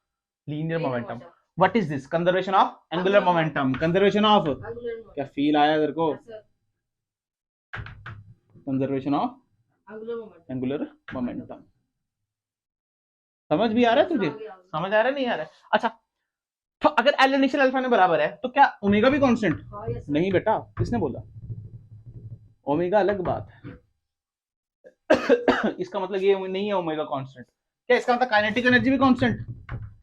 linear momentum. What is this? Conservation of angular momentum, conservation of, क्या फील आया तेरे को? Conservation of angular momentum. समझ भी आ रहा है तुझे? समझ आ रहा है नहीं आ रहा है? अच्छा, तो अगर एल इनिशियल अल्फा में बराबर है तो क्या ओमेगा भी कांस्टेंट? नहीं बेटा, किसने बोला? ओमेगा अलग बात है। इसका मतलब ये नहीं है ओमेगा कांस्टेंट। क्या इसका मतलब काइनेटिक एनर्जी भी कांस्टेंट?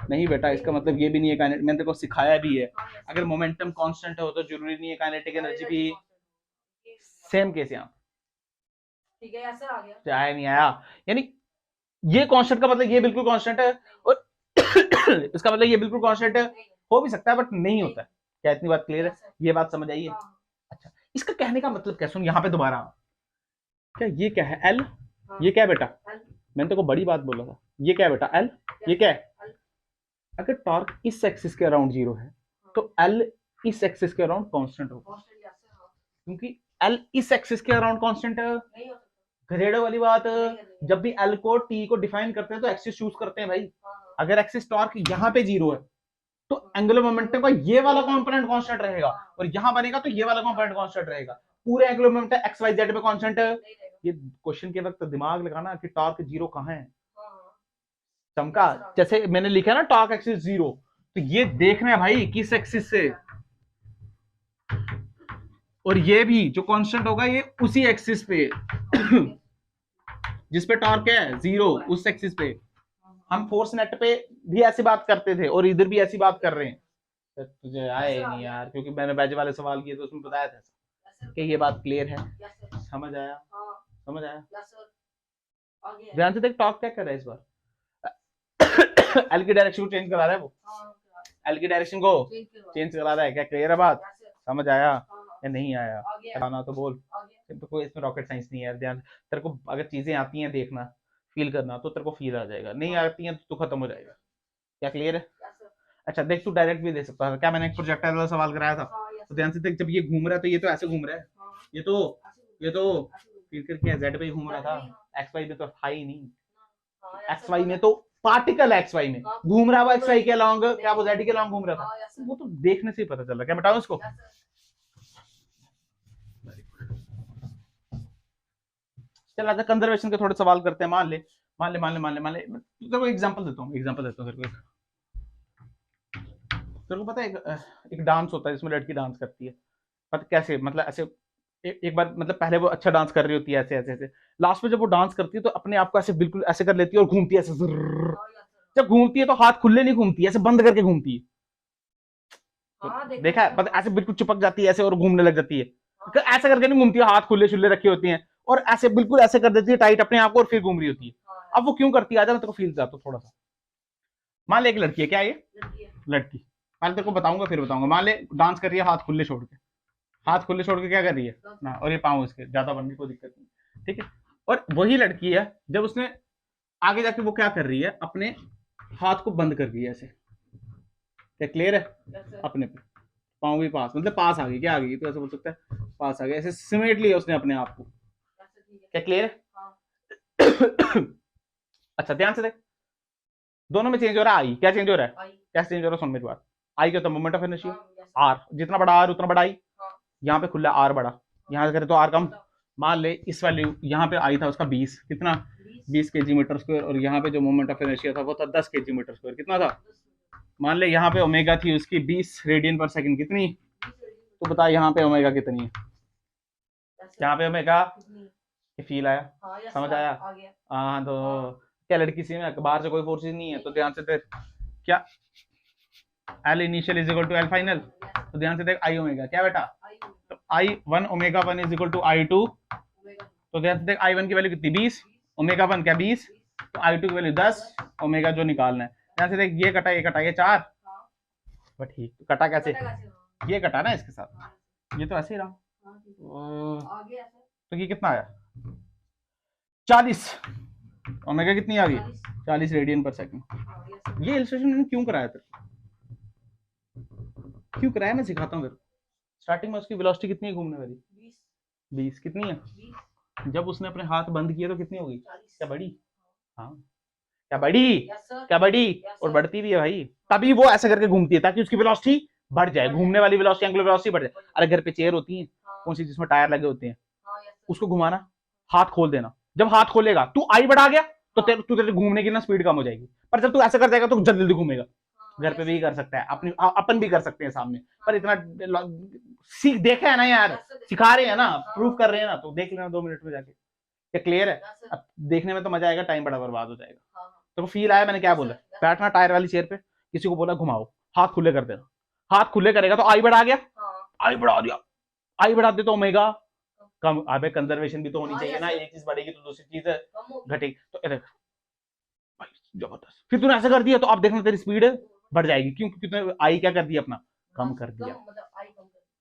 नहीं बेटा, इसका मतलब ये भी नहीं है काइनेटिक, मैंने तेरे को सिखाया भी है, अगर मोमेंटम कांस्टेंट हो तो जरूरी नहीं है काइनेटिक एनर्जी भी। सेम केस यहाँ, ठीक है, ऐसा आ गया, चाहे नहीं आया, यानी ये कांस्टेंट का मतलब ये बिल्कुल कांस्टेंट है, और इसका मतलब ये बिल्कुल कांस्टेंट है, हो भी सकता है बट नहीं होता है। क्या इतनी बात क्लियर है? ये बात समझ आई है? अच्छा, इसका कहने का मतलब क्या? सुन यहाँ पे दोबारा, क्या ये क्या है? एल, ये क्या है बेटा? मैंने तेरे को बड़ी बात बोला था, ये क्या है बेटा? एल, ये क्या है? अगर टॉर्क इस एक्सिस के अराउंड जीरो है तो एल इस एक्सिस के अराउंड कांस्टेंट होगा, क्योंकि एल इस एक्सिस के अराउंड कांस्टेंट है। घरेड़ो वाली बात, जब भी एल को टी को डिफाइन करते हैं तो एक्सिस चूज करते हैं भाई। अगर एक्सिस टॉर्क यहाँ पे जीरो है तो एंगुलर मोमेंटम का ये वाला कंपोनेंट कांस्टेंट रहेगा, और यहां बनेगा तो ये वाला कंपोनेंट कांस्टेंट रहेगा। पूरे angular momentum X Y Z पे कांस्टेंट है। ये क्वेश्चन के वक्त दिमाग लगाना कि टॉर्क जीरो कहां है। चमका, जैसे मैंने लिखा ना टॉर्क एक्सिस जीरो, तो ये देखना है भाई किस एक्सिस से, और ये भी जो कांस्टेंट होगा ये उसी एक्सिस पे जिस पे टॉर्क है जीरो, उस एक्सिस पे। हम फोर्स नेट पे भी ऐसी बात करते थे और इधर भी ऐसी बात कर रहे हैं। तुझे आए नहीं यार, क्योंकि मैंने बैच वाले सवाल किए तो उसमें बताया था कि ये बात क्लियर है। समझ आया? समझ आया? ध्यान से देख, टॉर्क क्या कर रहा है इस बार? एल की डायरेक्शन को चेंज करा रहा है वो, एल की डायरेक्शन को चेंज करा रहा है। क्या क्लियर है बात? समझ आया या नहीं आया? आना तो बोल, तो कोई इसमें रॉकेट साइंस नहीं है। ध्यान, तेरे को अगर चीजें आती हैं देखना, फील करना, तो तेरे को फील आ जाएगा, नहीं आती हैं तो खत्म हो जाएगा। क्या क्लियर है? अच्छा देख, तू डायरेक्ट भी दे सकता है। क्या मैंने एक प्रोजेक्टाइल वाला सवाल कराया था, तो ध्यान से देख, जब ये घूम रहा है तो ये तो ऐसे घूम रहा है, ये तो फील करके जेड पे घूम रहा था, एक्स वाई में तो था ही नहीं। एक्स वाई में तो पार्टिकल एक्स वाई में घूम रहा है, एक्स वाई के अलॉन्ग, क्या वो जेड के अलॉन्ग घूम रहा था, वो तो देखने से ही पता चल रहा। क्या बताऊं इसको? चल आजा कंजर्वेशन के थोड़े सवाल करते हैं। मान ले तेरे को एग्जांपल देता हूँ तेरे को। तेरे को पता है एक डांस होता है जिसमें लड़की डांस करती है, पता कैसे, मतलब ऐसे एक बार, मतलब पहले वो अच्छा डांस कर रही होती है ऐसे ऐसे ऐसे, लास्ट में जब वो डांस करती है तो अपने आप को ऐसे बिल्कुल ऐसे कर लेती है और घूमती है ऐसे ज़र्र। जब घूमती है तो हाथ खुले नहीं घूमती है, ऐसे बंद करके घूमती है। देखा है, पता ऐसे बिल्कुल चिपक जाती है ऐसे और घूमने लग जाती है। ऐसे करके नहीं घूमती है, हाथ खुले शुले रखे होते हैं और ऐसे बिल्कुल ऐसे कर देती है टाइट अपने आप को और फिर घूम रही होती है। अब वो क्यों करती है, आजा मैं तेरे को फील जाता हूँ थोड़ा सा। मान ले एक लड़की है, क्या है ये लड़की, पहले तेरे को बताऊंगा फिर बताऊंगा। मान ले डांस कर रही है हाथ खुले छोड़ के, हाथ खुले छोड़ के क्या कर रही है ना, और ये पाँव इसके ज्यादा बनने की कोई दिक्कत नहीं, ठीक है। और वही लड़की है जब उसने आगे जाके वो क्या कर रही है, अपने हाथ को बंद कर रही है ऐसे, क्या क्लियर है, अपने पे पाँव भी पास, मतलब पास आ गई, क्या आ गई तो ऐसे बोल सकता है पास आ गया, ऐसे सिमेट लिया उसने अपने आप को, क्या क्लियर है। अच्छा ध्यान से देख, दोनों में चेंज हो रहा है आई, क्या चेंज हो रहा है, क्या चेंज हो रहा है, सुन मेरी बात। आई क्या होता है, मोमेंट ऑफ इनर्शिया, आर, जितना बड़ा आर उतना बड़ा आई, यहाँ पे खुला आर बड़ा, यहाँ से करें तो आर कम। मान ले इस वैल्यू यहाँ पे आई था उसका 20, कितना 20 केजी मीटर स्क्वायर, और यहाँ पे जो मोमेंट ऑफ इनर्शिया था वो था 10 केजी मीटर स्क्वायर, कितना था। मान ले यहाँ पे ओमेगा थी उसकी 20 रेडियन पर सेकंड, कितनी, तो बता यहाँ पे ओमेगा कितनी है, यहाँ पे ओमेगा फील आया, समझ आया। हाँ तो क्या लड़की सी में बाहर से कोई फोर्सेस नहीं है, तो ध्यान से देख क्या L initial is equal to L final, तो ध्यान से देख आई ओमेगा क्या बेटा, तो I 1 omega 1 is equal to I 2, तो ध्यान से देख आई 1 की वैल्यू कितनी 20, ओमेगा 1 क्या 20, तो आई 2 की वैल्यू 10, ओमेगा जो निकालना है। ध्यान से देख ये कटा ये 4, बट ठीक तो कटा कैसे, ये कटा ना इसके साथ, ये तो ऐसे ही रहा, तो ये कितना आया 40, ओमेगा कितनी आ गई 40 रेडियन पर सेकंड। ये इलस्ट्रेशन मैंने क्यों कराया था, क्यों कराया मैं सिखाता हूँ तेरे को। स्टार्टिंग में उसकी वेलोसिटी कितनी है घूमने वाली 20, कितनी है, जब उसने अपने हाथ बंद किए तो कितनी होगी, क्या बड़ी, हाँ क्या बड़ी, क्या बड़ी, और बढ़ती भी है भाई, तभी वो ऐसे करके घूमती है ताकि उसकी वेलोसिटी बढ़ जाए, घूमने वाली वेलोसिटी एंगुलर वेलोसिटी बढ़ जाए। अरे घर पे चेयर होती है कौन सी जिसमें टायर लगे होते हैं, उसको घुमाना, हाथ खोल देना, जब हाथ खोलेगा तू आई बढ़ा गया तो तेरे घूमने की ना स्पीड कम हो जाएगी, पर जब तू ऐसा कर जाएगा तो जल्दी जल्दी घूमेगा। घर पे भी कर सकता है, अपनी अपन भी कर सकते हैं सामने, पर इतना सीख देखा है ना यार, सिखा रहे हैं ना, प्रूफ कर रहे हैं ना, तो देख लेना 2 मिनट में जाके, क्या क्लियर है। अब देखने में तो मजा आएगा, टाइम बड़ा बर्बाद हो जाएगा। तो फील आया मैंने क्या बोला, बैठना टायर वाली चेयर पे, किसी को बोला घुमाओ, हाथ खुले कर देना, हाथ खुले करेगा तो आई बढ़ा गया, आई बढ़ा दिया, आई बढ़ा दे तो ओमेगा कम, अबे कंजर्वेशन भी तो होनी चाहिए ना, एक चीज बढ़ेगी तो दूसरी चीज घटेगी, तो जबरदस्त। फिर तूने ऐसा कर दिया तो अब देखना तेरी स्पीड बढ़ जाएगी, क्यों, क्योंकि तूने आई क्या कर दिया अपना, कम कर दिया,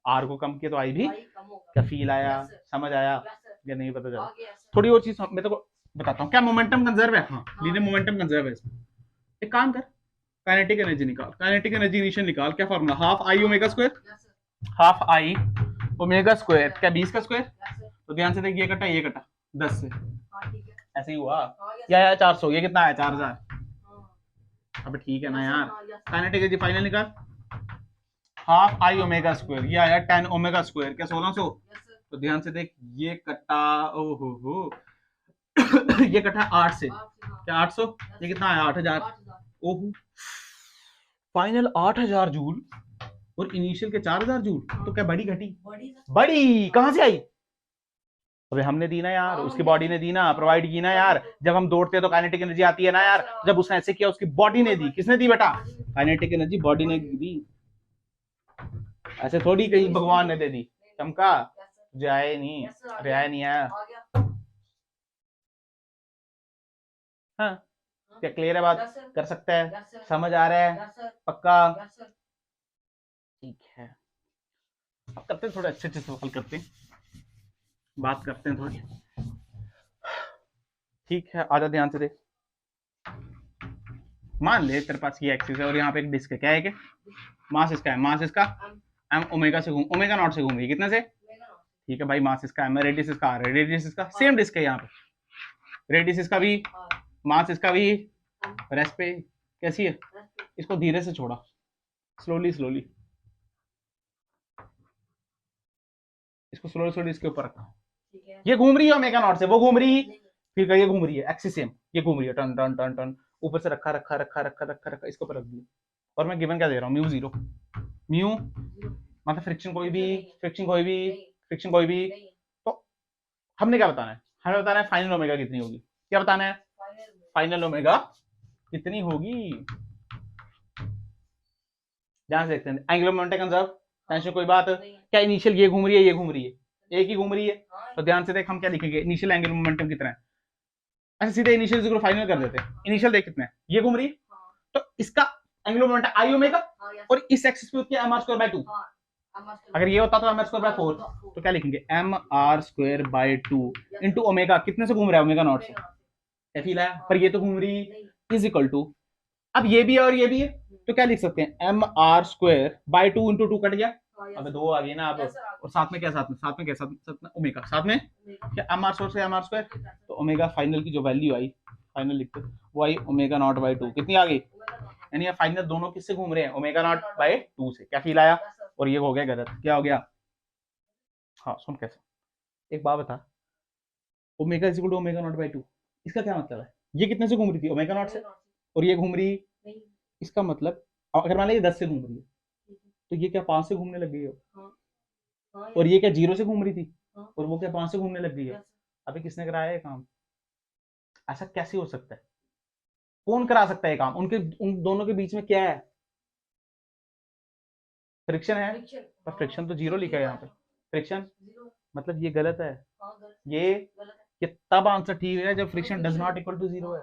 आर को कम किया तो आई भी, क्या फील आया, समझ आया या नहीं पता चला। थोड़ी और चीज मैं तो बताता हूँ, क्या मोमेंटम कंजर्व है, हाँ लीनियर मोमेंटम कंजर्व है इसमें। एक काम कर, काइनेटिक एनर्जी निकाल, काइनेटिक एनर्जी इनिशियल निकाल, क्या formula, half I omega square, half I omega square क्या 20 का स्क्वायर, तो ध्यान से देख ये कटा 10 से, ऐसे ही हुआ, या 400, ये कितना है 4000, अब ठीक है ना यार। काइनेटिक एनर्जी फाइनल निकाल, हाफ आई ओमेगा स्क्वायर, ये आया 10 ओमेगा स्क्वायर क्या 1600, तो ध्यान से देख ये कटा, ओहो हो ये कटा 8 से, क्या 800, ये कितना आया 8000, ओहो फाइनल 8000 जूल और इनिशियल के 4000 जूल, तो क्या बड़ी घटी, बड़ी कहां से आई, अबे हमने दी ना यार, उसकी बॉडी ने दी ना, प्रोवाइड की ना यार, जब हम दौड़ते हैं तो काइनेटिक एनर्जी आती है ना यार, जब उसने ऐसे किया उसकी बॉडी ने दी, किसने दी बेटा, काइनेटिक एनर्जी बॉडी ने दी, ऐसे थोड़ी कहीं भगवान ने दे दी, चमका तुझे आए नहीं, अरे आया नहीं आया, हाँ क्या क्लियर है बात, कर सकता है, समझ आ रहा है पक्का, ठीक है। अब करते हैं थोड़े अच्छे अच्छे सवाल करते हैं, बात करते हैं थोड़ी, ठीक है आजा ध्यान से देख। मान ले तेरे पास ये एक्सिस है और यहाँ पे एक डिस्क है, क्या है कि मास इसका है, मास इसका एम ओमेगा से ओमेगा नॉट से घूम रही है, कितने से, ठीक है भाई, मास इसका एम, रेडियस इसका आर है, रेडियस इसका सेम डिस्क है यहाँ पे, रेडियस इसका भी, मास इसका भी, रेस्ट पे कैसी है, इसको धीरे से छोड़ा, स्लोली स्लोली, इसको स्लोली स्लोली इसके ऊपर रखा, ये घूम रही है ओमेगा नॉट से, वो घूम रही, फिर ये घूम रही है एक्सिस सेम, ये घूम रही है टन टन टन टन, ऊपर से रखा रखा रखा रखा रखा रखा, इसके ऊपर रख दिया और मैं गिवन क्या दे रहा हूँ, म्यू 0, म्यू मतलब फ्रिक्शन कोई भी, फ्रिक्शन कोई भी, फ्रिक्शन कोई भी। तो हमने क्या बताना है, हमें बताना है फाइनल ओमेगा कितनी होगी। क्या बताना है, फाइनल ओमेगा कितनी होगी। ध्यान से देखते हैं, एंगुलर मोमेंटम कंजर्व, टेंशन कोई बात, क्या इनिशियल ये घूम रही है, ये घूम रही है, एक ही घूम रही है। तो ध्यान से देख हम क्या लिखेंगे, इनिशियल एंगुलर मोमेंटम कितना है। अच्छा सीधे इनिशियल को फाइनल कर देते हैं, इनिशियल देख कितना है, ये घूम रही है, तो इसका एंगुलर मोमेंटम आई ओमेगा और इस एक्सिस पे होती है mr²/2। अगर ये होता तो mr²/4, तो क्या लिखेंगे mr²/2 इंटू ओमेगा, कितने से घूम रहा है, ओमेगा नॉट से, क्या फील आया, पर ये तो घूम रही इज इक्वल टू, अब ये भी है और ये भी है, तो क्या लिख सकते हैं mr²/2 इंटू 2 कट गया, अब 2 आ गई ना अब, और साथ में क्या, साथ में क्या, साथ में ओमेगा, साथ में क्या mr² से mr², तो ओमेगा फाइनल की जो वैल्यू आई, फाइनल लिखते वो आई ओमेगा नॉट बाई 2, कितनी आ गई, यानी ये फाइनल दोनों किससे घूम रहे हैं, ओमेगा नॉट बाई 2 से। क्या फील आया, और ये हो गया गलत, क्या हो गया, हाँ सुन कैसे, एक बात बता, omega is equal to omega naught by 2, इसका क्या मतलब है, ये कितने से घूम रही थी, ओमेगा नॉट से, और ये घूम रही, इसका मतलब अगर मान लीजिए 10 से घूम रही है, तो ये क्या 5 से घूमने लग गई है, और ये क्या 0 से घूम रही थी, और वो क्या 5 से घूमने लग गई है। अभी किसने कराया ये काम, ऐसा कैसे हो सकता है, कौन करा सकता है काम, उनके उन दोनों के बीच में क्या है, फ्रिक्शन है, पर फ्रिक्शन तो 0 लिखा है यहाँ पे, फ्रिक्शन मतलब ये गलत है, ये तब आंसर ठीक है जब friction does not equal to 0 है।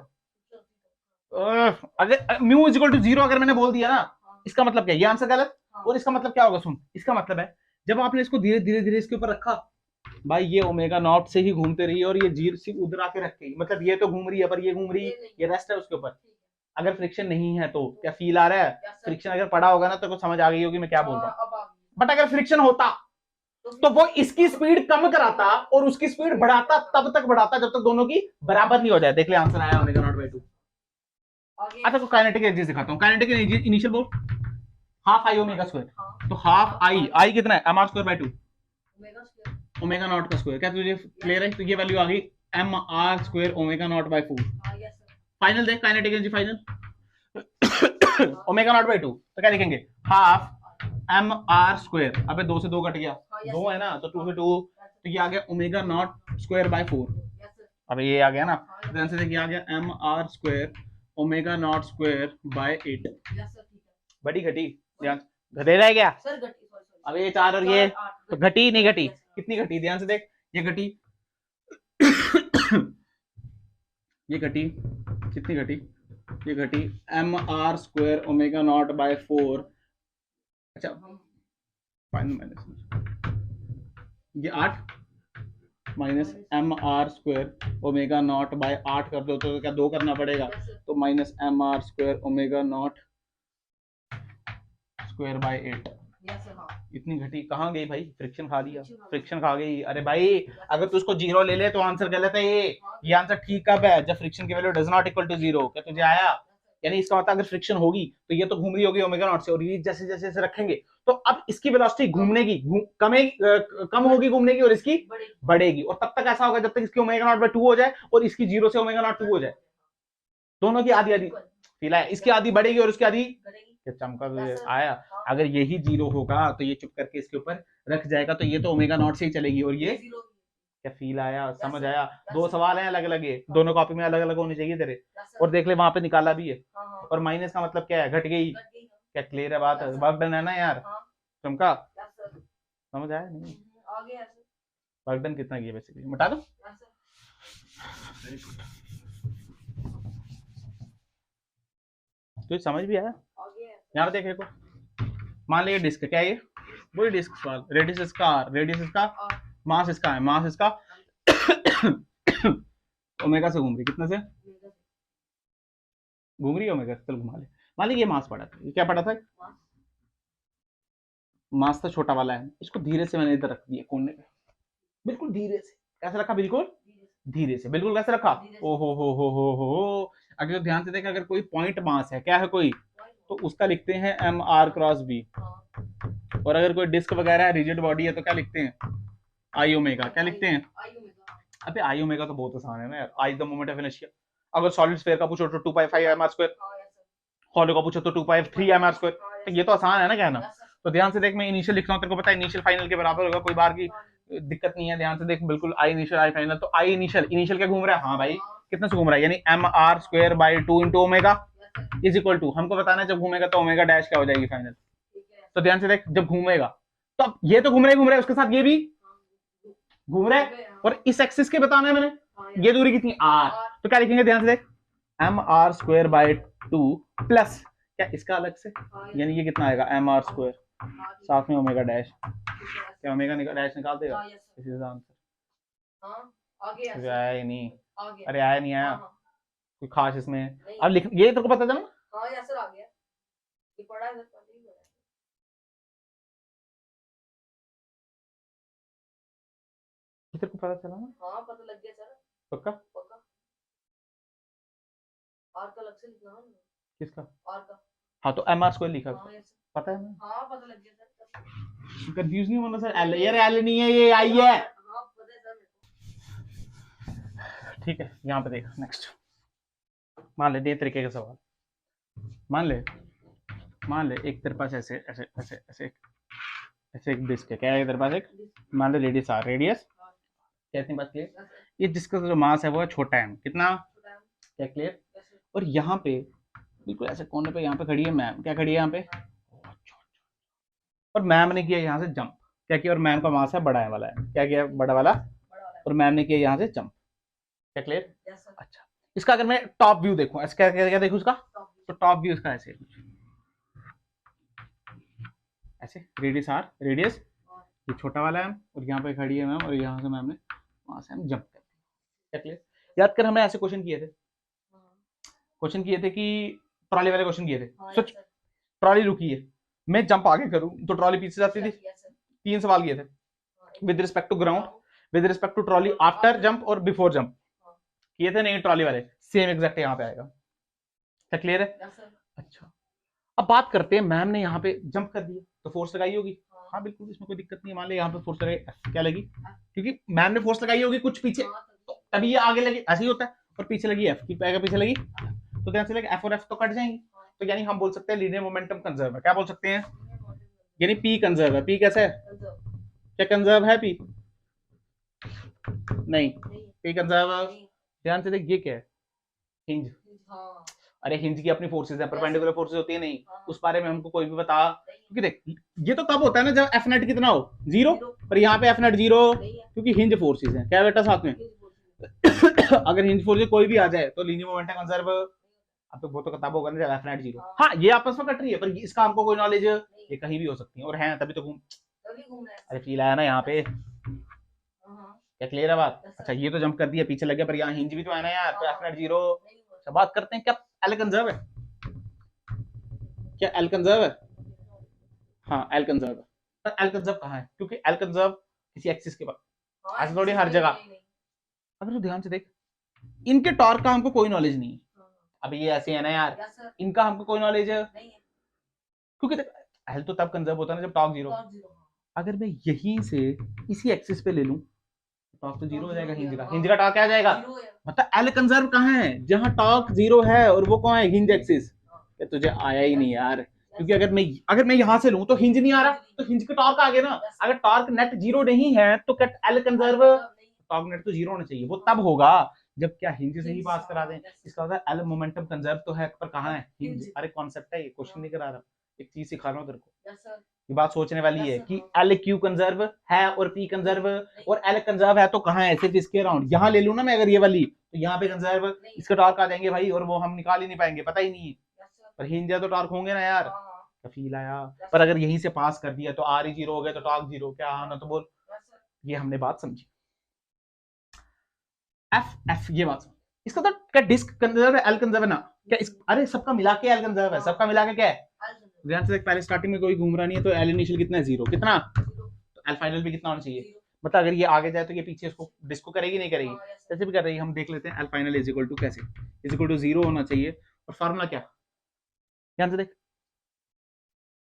अगर म्यू इज इक्वल टू 0 अगर मैंने बोल दिया ना, इसका मतलब क्या, ये आंसर गलत, और इसका मतलब क्या होगा, सुन, इसका मतलब है जब आपने इसको धीरे धीरे धीरे इसके ऊपर रखा, भाई ये ओमेगा नॉट से ही घूमते रही और ये जीरो सिर्फ उधर आके रख गई, मतलब ये तो घूम रही है पर ये घूम रही है, ये रेस्ट है उसके ऊपर। अगर फ्रिक्शन नहीं है तो क्या फील आ रहा है, फ्रिक्शन अगर पड़ा होगा ना तो कुछ समझ आ गई होगी मैं क्या बोल रहा हूँ, बट अगर फ्रिक्शन होता तो वो इसकी स्पीड कम कराता और उसकी स्पीड बढ़ाता, तब तक बढ़ाता जब तक दोनों की बराबर नहीं हो जाए। देख ले आंसर आया ओमेगा नॉट बाई 2। अच्छा तो काइनेटिक एनर्जी दिखाता हूँ, काइनेटिक एनर्जी इनिशियल बोल हाफ आई ओमेगा स्क्वायर, तो हाफ आई कितना है mr²/2 ओमेगा नॉट का स्क्वायर, क्या तुझे क्लियर है, तो ये वैल्यू आ गई mr² omega naught by 4। Final देख kinetic energy final omega naught by 2, तो क्या लिखेंगे हाफ mr², अबे 2 से 2 कट गया, 2 है ना, तो 2 से 2, तो ये आ गया ओमेगा नॉट स्क्वायर बाई 4, अब ये आ गया ना, ध्यान से देखिए आ गया mr² omega not square by 8। बड़ी घटी, ध्यान घटे रह गया, अब ये 4 और ये तो घटी नहीं घटी, कितनी घटी, ध्यान से देख, ये घटी ये घटी, कितनी घटी, ये घटी mr² ओमेगा नॉट बाय 4, अच्छा फाइनल माइनस ये 8 minus mr² omega not bye 8 कर दो तो क्या 2 करना पड़ेगा, तो minus mr² omega not square by 8। इतनी घटी कहाँ गई भाई, फ्रिक्शन खा लिया, फ्रिक्शन खा गई। अरे भाई अगर तू उसको 0 ले ले तो आंसर गलत है, ये आंसर ठीक कब है, जब फ्रिक्शन की value does not equal to 0। क्या तुझे आया, यानी इसका मतलब अगर फ्रिक्शन होगी तो ये तो घूम रही होगी ओमेगा नॉट से, और ये जैसे जैसे जैसे रखेंगे तो अब इसकी वेलोसिटी घूमने की कम होगी घूमने की, और इसकी बढ़ेगी, और तब तक ऐसा होगा जब तक इसकी ओमेगा नॉट बाय 2 हो जाए और इसकी 0 से ओमेगा नॉट 2 हो जाए, दोनों की आधी आधी फीला है, इसकी आधी बढ़ेगी और उसकी आधी चमका आया। अगर यही 0 होगा तो ये चुप करके इसके ऊपर रख जाएगा, तो ये तो ओमेगा नॉट से ही चलेगी, और ये क्या फील आया, समझ आया। दो सवाल हैं अलग अलग, ये दोनों कॉपी में अलग अलग होने चाहिए तेरे, और देख ले वहां पे निकाला भी है, और माइनस का मतलब क्या है, घट गई, क्या क्लियर है बात, वर्क डन है ना यार, चमका समझ आया नहीं, वर्क डन कितना किया बेसिकली बता दो। तो समझ भी आया, यहाँ देख देखो, मान लिया डिस्क, क्या ये वही डिस्क सवाल, रेडियस इसका r, रेडियस इसका, मास इसका है, मास इसका ओमेगा से घूम रही, कितने से घूम रही है ओमेगा, चल घुमा ले, मान लीजिए ये मास पड़ा था, ये क्या पड़ा था, मास तो छोटा वाला है, इसको धीरे से मैंने इधर रख दिया कोने पे, बिल्कुल धीरे से, कैसे रखा, बिल्कुल धीरे से, बिल्कुल कैसे रखा, ओ हो, अगर ध्यान से देखा, अगर कोई पॉइंट मास है, क्या है कोई, तो उसका लिखते हैं mr×b, और अगर कोई डिस्क वगैरह है, रिजिड बॉडी है, तो क्या लिखते हैं आई ओमेगा, क्या लिखते हैं, अबे आई ओमेगा तो बहुत आसान है ना यार, I the moment of inertia. अगर सॉलिड स्फीयर का पूछो तो 2 पाई 5 mr², फॉलो का पूछो तो 2πf3mr²। तो ये तो आसान है ना कहना। तो ध्यान से देख, मैं इनिशियल लिख रहा हूँ, तेरे को पता है इनिशियल फाइनल के बराबर होगा, कोई बार की दिक्कत नहीं है। ध्यान से देख, बिल्कुल आई इनिशियल आई फाइनल। तो आई इनिशियल, इनिशियल क्या घूम रहा है, हाँ भाई कितना से घूम रहा है, यानी mr² / 2 omega is equal to, हमको बताना है जब घूमेगा तो ओमेगा डैश क्या हो जाएगी फाइनल। तो ध्यान से देख, जब घूमेगा तो अब ये तो घूम रहा है उसके साथ ये भी घूम रहा है, और इस एक्सिस के बताना है मैंने, ये दूरी कितनी r। तो क्या लिखेंगे, ध्यान से देख, mr² / 2 प्लस क्या इसका अलग से, यानी ये कितना आएगा mr², साथ में ओमेगा डैश, क्या ओमेगा डैश निकाल देगा, इसी से आंसर आया ही नहीं, अरे आया नहीं आया कोई खास इसमें। अब लिख, ये तेरे को पता था ना, हाँ यार सर आ गया, ये पढ़ा है सर, तेरे को पता चला ना, हाँ पता लग गया सर, पक्का पक्का। आर का अलग से लिखना है, किसका, आर का, हाँ तो mr² लिखा, हाँ पता है ना, हाँ पता लग गया सर, कंफ्यूज नहीं होना सर, एल यार एल नहीं है, ये आई है, हाँ पता है सर। ठीक है, यहाँ पे देख नेक्स्ट, मान ले ये तरीके का सवाल, मान ले एक तेरे पास ऐसे ऐसे ऐसे ऐसे ऐसे एक डिस्क है, क्या है तेरे पास, एक मान ले रेडियस आर, रेडियस क्या, इतनी बात क्लियर। ये डिस्क का जो मास है वो है छोटा m, कितना, क्या क्लियर। और यहाँ पे बिल्कुल ऐसे कोने पे यहाँ पे खड़ी है मैम, क्या खड़ी है यहाँ पे, और मैम ने किया यहाँ से जंप, क्या किया, और मैम का मास है बड़ा है वाला है, क्या किया बड़ा वाला, और मैम ने किया यहाँ से जंप, क्या क्लियर। अच्छा, इसका अगर मैं टॉप व्यू देखूं, ऐसे क्या क्या, क्या देखूं इसका, तो टॉप व्यू इसका ऐसे ऐसे, रेडियस आर, रेडियस ये छोटा वाला है, और यहाँ पे खड़ी है मैम, और यहाँ से मैम ने वहां से हम जंप कर दिया, क्या क्लियर। याद कर, हमने ऐसे क्वेश्चन किए थे, कि ट्रॉली वाले क्वेश्चन किए थे, सोच ट्रॉली रुकी है, मैं जंप आगे करूं तो ट्रॉली पीछे जाती थी, 3 सवाल किए थे, with respect to ground, with respect to trolley, after jump और बिफोर जंप किए थे, नहीं ट्रॉली वाले सेम एग्जैक्ट यहाँ पे आएगा, क्या क्लियर है। अच्छा, अब बात करते हैं, मैम ने यहाँ पे जंप कर दिया तो फोर्स लगाई होगी, हाँ बिल्कुल इसमें कोई दिक्कत नहीं है, मान ले यहाँ पे फोर्स लगाई, क्या लगी, क्योंकि मैम ने फोर्स लगाई होगी कुछ पीछे, तो तभी ये आगे लगी, ऐसे ही होता है, और पीछे लगी एफ की, पीछे लगी, तो ध्यान से लगे एफ और एफ तो कट जाएंगे, तो यानी हम बोल सकते हैं लीनियर मोमेंटम कंजर्व है, क्या बोल सकते हैं, यानी पी कंजर्व है। पी कैसे है, क्या कंजर्व है पी, नहीं पी कंजर्व, ध्यान से देख, ये क्या है, हिंज, अरे हिंज की अपनी फोर्सेज है, परपेंडिकुलर फोर्सेज होती है नहीं, उस बारे में हमको कोई भी बता, क्योंकि देख ये तो तब होता है ना जब एफ नेट कितना हो 0, पर यहाँ पे एफ नेट 0, क्योंकि हिंज फोर्सेज है, क्या बेटा साथ में अगर हिंज फोर्सेज कोई भी आ जाए तो लीनियर मोमेंटम कंजर्व, अब तो वो तो किताब होगा ना जब एफ नेट 0, हाँ ये आपस में कट रही है, पर इसका हमको कोई नॉलेज, ये कहीं भी हो सकती है, और है तभी तो घूम रहा है, अरे फील आया ना यहाँ पे, क्या क्लियर है बात। अच्छा, ये तो जंप कर दिया, पीछे लग गया, पर यहाँ हिंज भी तो है ना यार, तो एफ नेट 0। अच्छा, बात करते हैं क्या एल कंजर्व है, क्या एल कंजर्व है, हाँ एल कंजर्व है, पर एल कंजर्व कहाँ है, क्योंकि एल कंजर्व किसी एक्सिस के पास, ऐसे थोड़ी हर जगह, अगर तो ध्यान से देख, इनके टॉर्क का हमको कोई नॉलेज नहीं है, अभी ये ऐसे है ना यार, इनका हमको कोई नॉलेज है, क्योंकि एल तो तब कंजर्व होता है ना जब टॉर्क 0, अगर मैं यहीं से इसी एक्सिस पे ले लूं, टॉर्क तो 0 हो जाएगा, हिंज का टॉर्क क्या आ जाएगा, मतलब एल कंजर्व कहाँ है, जहां टॉर्क 0 है, और वो कहाँ है, हिंज एक्सिस, तुझे आया ही नहीं यार, क्योंकि अगर मैं यहां से लूं तो हिंज नहीं आ रहा, तो हिंज का टॉर्क आ गया ना, अगर टॉर्क नेट 0 नहीं है तो क्या एल कंजर्व, टॉर्क नेट तो 0 होना चाहिए, वो तब होगा जब क्या हिंज से ही पास करा दें, इसका मतलब एल मोमेंटम कंजर्व तो है, पर कहाँ है हिंज, अरे कॉन्सेप्ट है ये, क्वेश्चन नहीं करा रहा, एक चीज सिखा रहा हूँ तेरे को, ये बात सोचने वाली है कि एल क्यू कंजर्व है और पी कंजर्व, और एल कंजर्व है तो कहाँ है, सिर्फ इसके अराउंड, यहाँ ले लूं ना मैं अगर ये वाली, तो यहाँ पे कंजर्व, इसके टॉर्क आ जाएंगे भाई, और वो हम निकाल ही नहीं पाएंगे, पता ही नहीं है, पर हिंज है तो टॉर्क होंगे ना यार, फील आया। पर अगर यहीं से पास कर दिया तो आर ही 0 हो गया, तो टॉर्क 0, क्या आना तो बोल, ये हमने बात समझी, एफ ये बात, इसका तो क्या डिस्क कंजर्व है, एल कंजर्व है ना, क्या अरे सबका मिला के एल कंजर्व है, सबका मिला के क्या है, ध्यान से पहले स्टार्टिंग में कोई घूम रहा नहीं है, तो एल इनिशियल कितना है 0, कितना, तो एल फाइनल भी कितना होना चाहिए, मतलब अगर ये आगे जाए तो ये पीछे इसको डिस्को करेगी नहीं करेगी, कैसे भी कर रही है, हम देख लेते हैं, L final is equal to कैसे, इज इक्वल टू 0 होना चाहिए, और फार्मूला क्या, ध्यान से देख,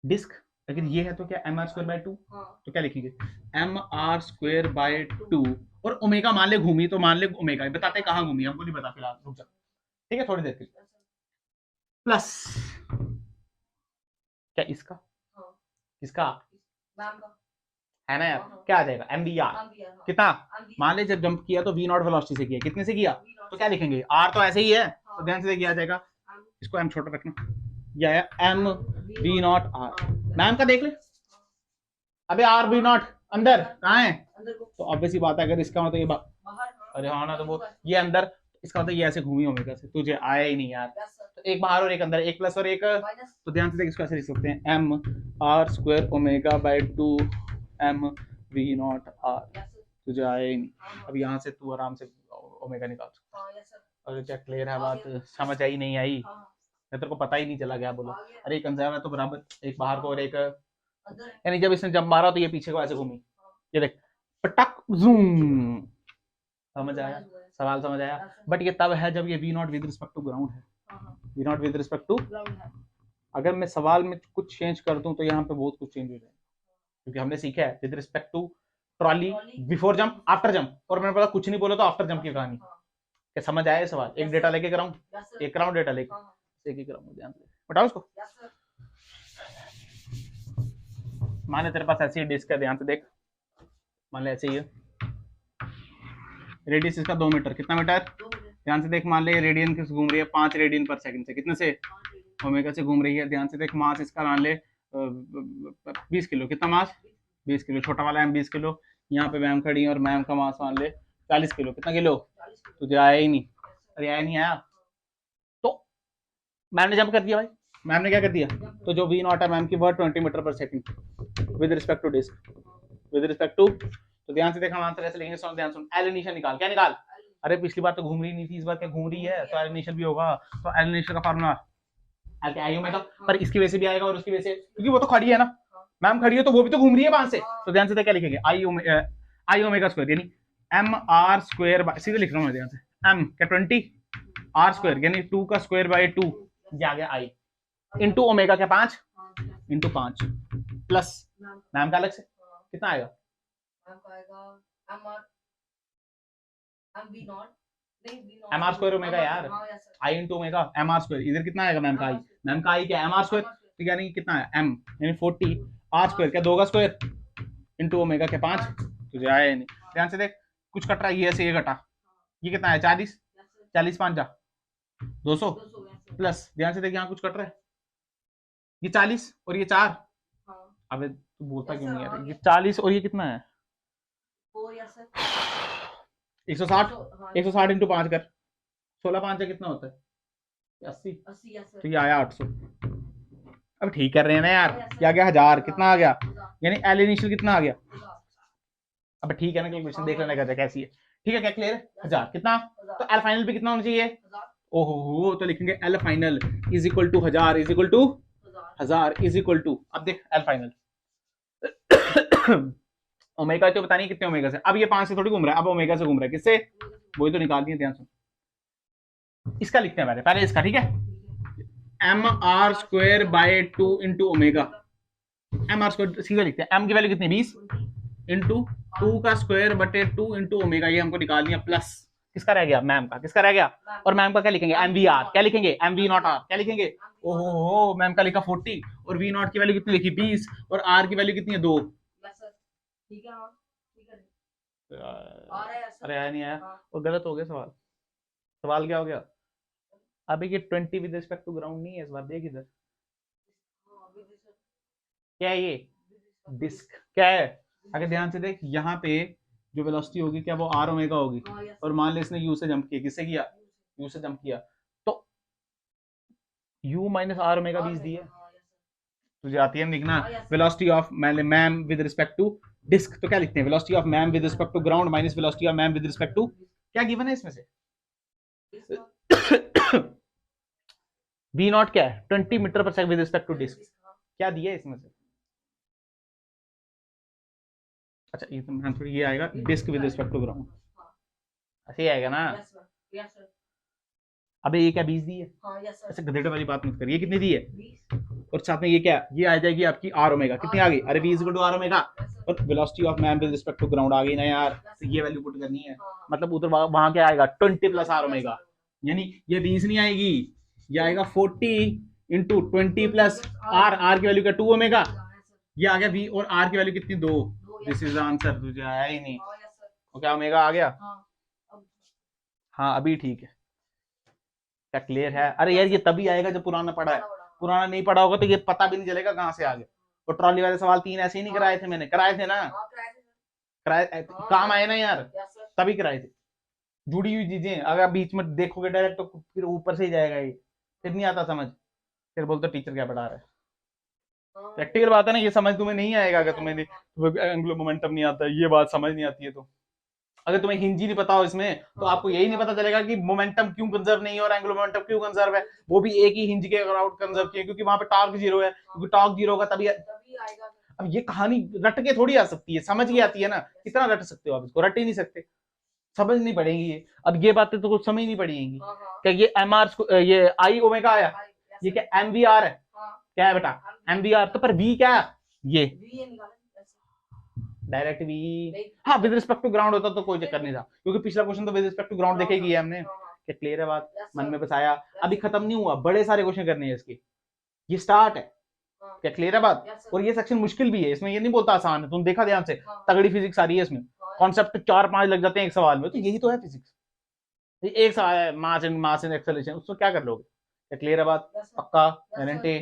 डिस्क अगर ये है तो क्या mr²/2, तो क्या लिखेंगे mr²/2, और ओमेगा मान ले घूमी, तो मान ले ओमेगा, बताते कहाँ घूमी हमको नहीं पता फिलहाल, रुक जा, ठीक है थोड़ी देर के लिए। प्लस क्या इसका, किसका है ना यार, क्या आ जाएगा एम बी आर। कितना, मान लीजिए जब जंप किया तो वी नॉट वेलोसिटी से किया, कितने से किया, तो क्या लिखेंगे आर तो ऐसे ही है, तो ध्यान से किया जाएगा, इसको एम छोटा रखना, यह है M V naught R. Man का देख ले, अबे आर वी नॉट अंदर कहाँ है, तो ऑब्वियसली बात है, अगर इसका मतलब ये अरे हाँ ना, तो वो ये अंदर, इसका मतलब ये ऐसे घूमी ओमेगा से, तुझे आया ही नहीं यार, तो एक बाहर और एक अंदर, एक प्लस और एक, तो ध्यान से देख, इसको ऐसे लिख सकते हैं M are square omega by 2 M V naught R, तुझे आया ही नहीं। अब यहाँ से तू आराम से ओमेगा निकाल सकता। अरे क्या क्लियर है बात, समझ आई नहीं आई, मैं तेरे को पता ही नहीं चला गया, बोलो अरे कंजर्व है तो बराबर एक बाहर को और एक, यानी जब इसने जंप मारा तो ये पीछे को ऐसे घूमी, ये देख पटक जूम, समझ आया, सवाल समझ आया। बट ये तब है जब ये v naught with respect to ground है, v naught with respect to, अगर मैं सवाल में कुछ चेंज कर दूं तो यहाँ पे बहुत कुछ चेंज हो जाएगा, क्योंकि हमने सीखा है with respect to trolley, before jump, after jump, और मैंने बोला कुछ नहीं बोला तो आफ्टर जंप की कहानी। क्या समझ आया सवाल, एक डेटा लेके कराऊं, एक कराऊं डेटा लेके, एक ही कराऊं, ध्यान से बताओ इसको। मान ले तेरे पास ऐसी डिस्क है, ध्यान से देख, मान ले ऐसे ही है, रेडियस इसका 2 मीटर, कितना मीटर, ध्यान से देख, मान ले रेडियन किस घूम रही है 5 रेडियन पर सेकंड से, कितने से, ओमेगा से घूम रही है। ध्यान से देख, मास इसका मान ले 20 किलो, कितना मास 20 किलो, छोटा वाला एम 20 किलो, यहाँ पे मैम खड़ी है और मैम का मास मान ले 40 किलो, कितना किलो, तुझे आया ही नहीं, अरे आया नहीं आया, तो मैम ने जंप कर दिया भाई, मैम ने क्या कर दिया, तो जो वी नॉट है मैम की वह 20 metre per second with respect to disc, with respect to, तो ध्यान से देख हम आंसर ऐसे लिखेंगे, सुन ध्यान सुन, एल इनिशियल निकाल, क्या निकाल, अरे पिछली बार तो घूम रही नहीं थी, इस बार क्या घूम रही है, तो एल इनिशियल भी होगा, तो एल इनिशियल का फार्मूला आई ओमेगा, पर इसकी वजह से भी आएगा और उसकी वजह से, क्योंकि वो तो खड़ी है ना, मैम खड़ी है तो वो भी तो घूम रही है वहां से, तो ध्यान से देख क्या लिखेंगे, आई ओमेगा स्क्वायर, यानी एम आर स्क्वायर, सीधे लिख रहा हूँ मैं, ध्यान से एम क्या 20 आर स्क्वायर यानी 2 का स्क्वायर बाय 2, ये आ गया आई, इंटू ओमेगा क्या 5 इंटू 5 प्लस मैम का अलग से कितना आएगा, एम आर स्क्वायर ओमेगा यार, I into omega M R square, इधर कितना आएगा मैम का आई, मैम का आई क्या एम आर स्क्वायर, तो यानी कितना है एम यानी 40 आर स्क्वायर क्या 2 का स्क्वायर इंटू ओमेगा क्या 5, तुझे आया नहीं। ध्यान से देख कुछ कट रहा है, ये से ये कटा, ये कितना है 40, 40 5 जा 200 प्लस, ध्यान से देख यहाँ कुछ कट रहा है, ये 40 और ये 4, अबे तू बोलता क्यों नहीं यार, ये 40 और ये कितना है 160, 160 इंटू 5 कर, 16 5 कितना होता है 80, तो ये आया 800। अब ठीक कर रहे हैं ना यार, ये आ गया 1000, कितना आ गया, यानी एल इनिशियल कितना आ गया, अब ठीक है ना, कैलकुलेशन देख लेना कैसी है, ठीक है क्या क्लियर है, 1000 कितना, तो एल फाइनल भी कितना होना चाहिए, ओहो, तो लिखेंगे L final is equal to 1000 is equal to 1000 is equal to, अब देख एल फाइनल ओमेगा तो पता नहीं कितने ओमेगा से, अब ये 5 से थोड़ी घूम रहा है, अब ओमेगा से घूम रहा है, किससे, वही तो निकाल दिए, ध्यान सुन, इसका लिखते हैं पहले इसका, ठीक है, M are square by 2 into omega, M R square सीधा लिखते हैं, एम की वैल्यू कितनी 20 इंटू 2 का स्क्वायर बटे 2 इंटू ओमेगा, ये हमको निकाल दिया, प्लस किसका रह गया मैम का, किसका रह गया, और मैम का क्या लिखेंगे एम वी आर, क्या लिखेंगे एम वी नॉट आर, क्या लिखेंगे, ओहो मैम का लिखा 40 और वी नॉट की वैल्यू कितनी लिखी 20 और आर की वैल्यू कितनी है 2, अरे आया नहीं आया, और गलत हो गया सवाल, सवाल क्या हो गया, अभी ये 20 विद रिस्पेक्ट टू ग्राउंड नहीं है, इस बार देख इधर क्या है, ये डिस्क क्या है, अगर ध्यान से देख यहाँ पे जो वेलोसिटी होगी क्या वो आर ओमेगा होगी, और मान ले इसने यू से जंप किया, किससे किया, यू से जंप किया, तो यू माइनस आर ओमेगा 20 दी है, तुझे आती है लिखना, velocity of ma'am with respect to disc, तो क्या लिखते हैं, velocity of ma'am with respect to ground minus velocity of ma'am with respect to, क्या गिवन है इसमें से वी नॉट क्या है 20 metre per second with respect to disc, क्या दिया है इसमें से, अच्छा ये आएगा disc with respect to ground, ऐसे ही आएगा ना, अबे ये क्या 20 दी है, ऐसे गधेड़े वाली बात मत करिए, कितनी दी है, और साथ में ये क्या, ये आ जाएगी आपकी आर ओमेगा, कितनी आ गई, अरे v equal to r omega, और velocity of ma'am with respect to ground आ गई ना यार, तो ये वैल्यू पुट करनी है, मतलब उधर वहां क्या आएगा 20 प्लस आर ओमेगा, यानी ये 20 नहीं आएगी, ये आएगा 40 इंटू 20 प्लस आर, आर की वैल्यू क्या 2 ओमेगा, ये आ गया v, और r की वैल्यू कितनी 2, दिस इज आंसर। तुझे आया ही नहीं, तो क्या ओमेगा आ गया। हाँ अभी ठीक है, क्या क्लियर है। अरे यार ये तभी आएगा जब पुराना पढ़ा है, पुराना नहीं पढ़ा होगा तो ये पता भी नहीं चलेगा कहाँ से आ गया। तो ट्रॉली वाले सवाल 3 ऐसे ही नहीं कराए थे मैंने, कराए थे ना, कराए, काम आए ना यार, तभी कराए थे। जुड़ी हुई चीजें अगर बीच में देखोगे डायरेक्ट तो फिर ऊपर से ही जाएगा ये, फिर नहीं आता समझ, फिर बोलते टीचर क्या पढ़ा रहा है। प्रैक्टिकल बात है ना, ये समझ तुम्हें नहीं आएगा अगर तुम्हें एंगुलर मोमेंटम नहीं आता, ये बात समझ नहीं आती है। तो अगर तुम्हें हिंजी नहीं पता हो इसमें तो आपको यही नहीं पता चलेगा कि मोमेंटम क्यों कंजर्व नहीं है और एंगुलर मोमेंटम क्यों कंजर्व है, वो भी एक ही हिंज के अराउंड कंजर्व किया क्योंकि वहां पे टॉर्क जीरो है, क्योंकि टॉर्क जीरो होगा तभी आएगा। अब ये कहानी रट के थोड़ी आ सकती है, समझ के आती है ना, कितना रट सकते हो आप इसको, रट ही नहीं सकते, समझनी पड़ेगी ये। अब ये बातें तो कुछ समझ नहीं पड़ेगी, क्या ये एम आर, ये आई ओमेगा आया, ये क्या एम वी आर है, क्या है बेटा एम वी आर, तो पर वी क्या है, ये डायरेक्ट वी, हाँ विद रिस्पेक्ट टू ग्राउंड होता तो कोई चक्कर नहीं था, क्योंकि पिछला क्वेश्चन तो विद रिस्पेक्ट टू ग्राउंड देखेगी हमने। क्या क्लियर है बात, मन में बस आया, अभी खत्म नहीं हुआ, बड़े सारे क्वेश्चन करने हैं इसके, ये स्टार्ट है। क्या क्लियर है बात, और ये सेक्शन मुश्किल भी है, इसमें ये नहीं बोलता आसान है, तुम देखा ध्यान से, तगड़ी फिजिक्स आ रही है इसमें, कॉन्सेप्ट 4-5 लग जाते हैं एक सवाल में, तो यही तो है फिजिक्स। एक सवाल है मास एंड एक्सेलरेशन, उसको क्या कर लोगे। क्या क्लियर है बात, पक्का गारंटी।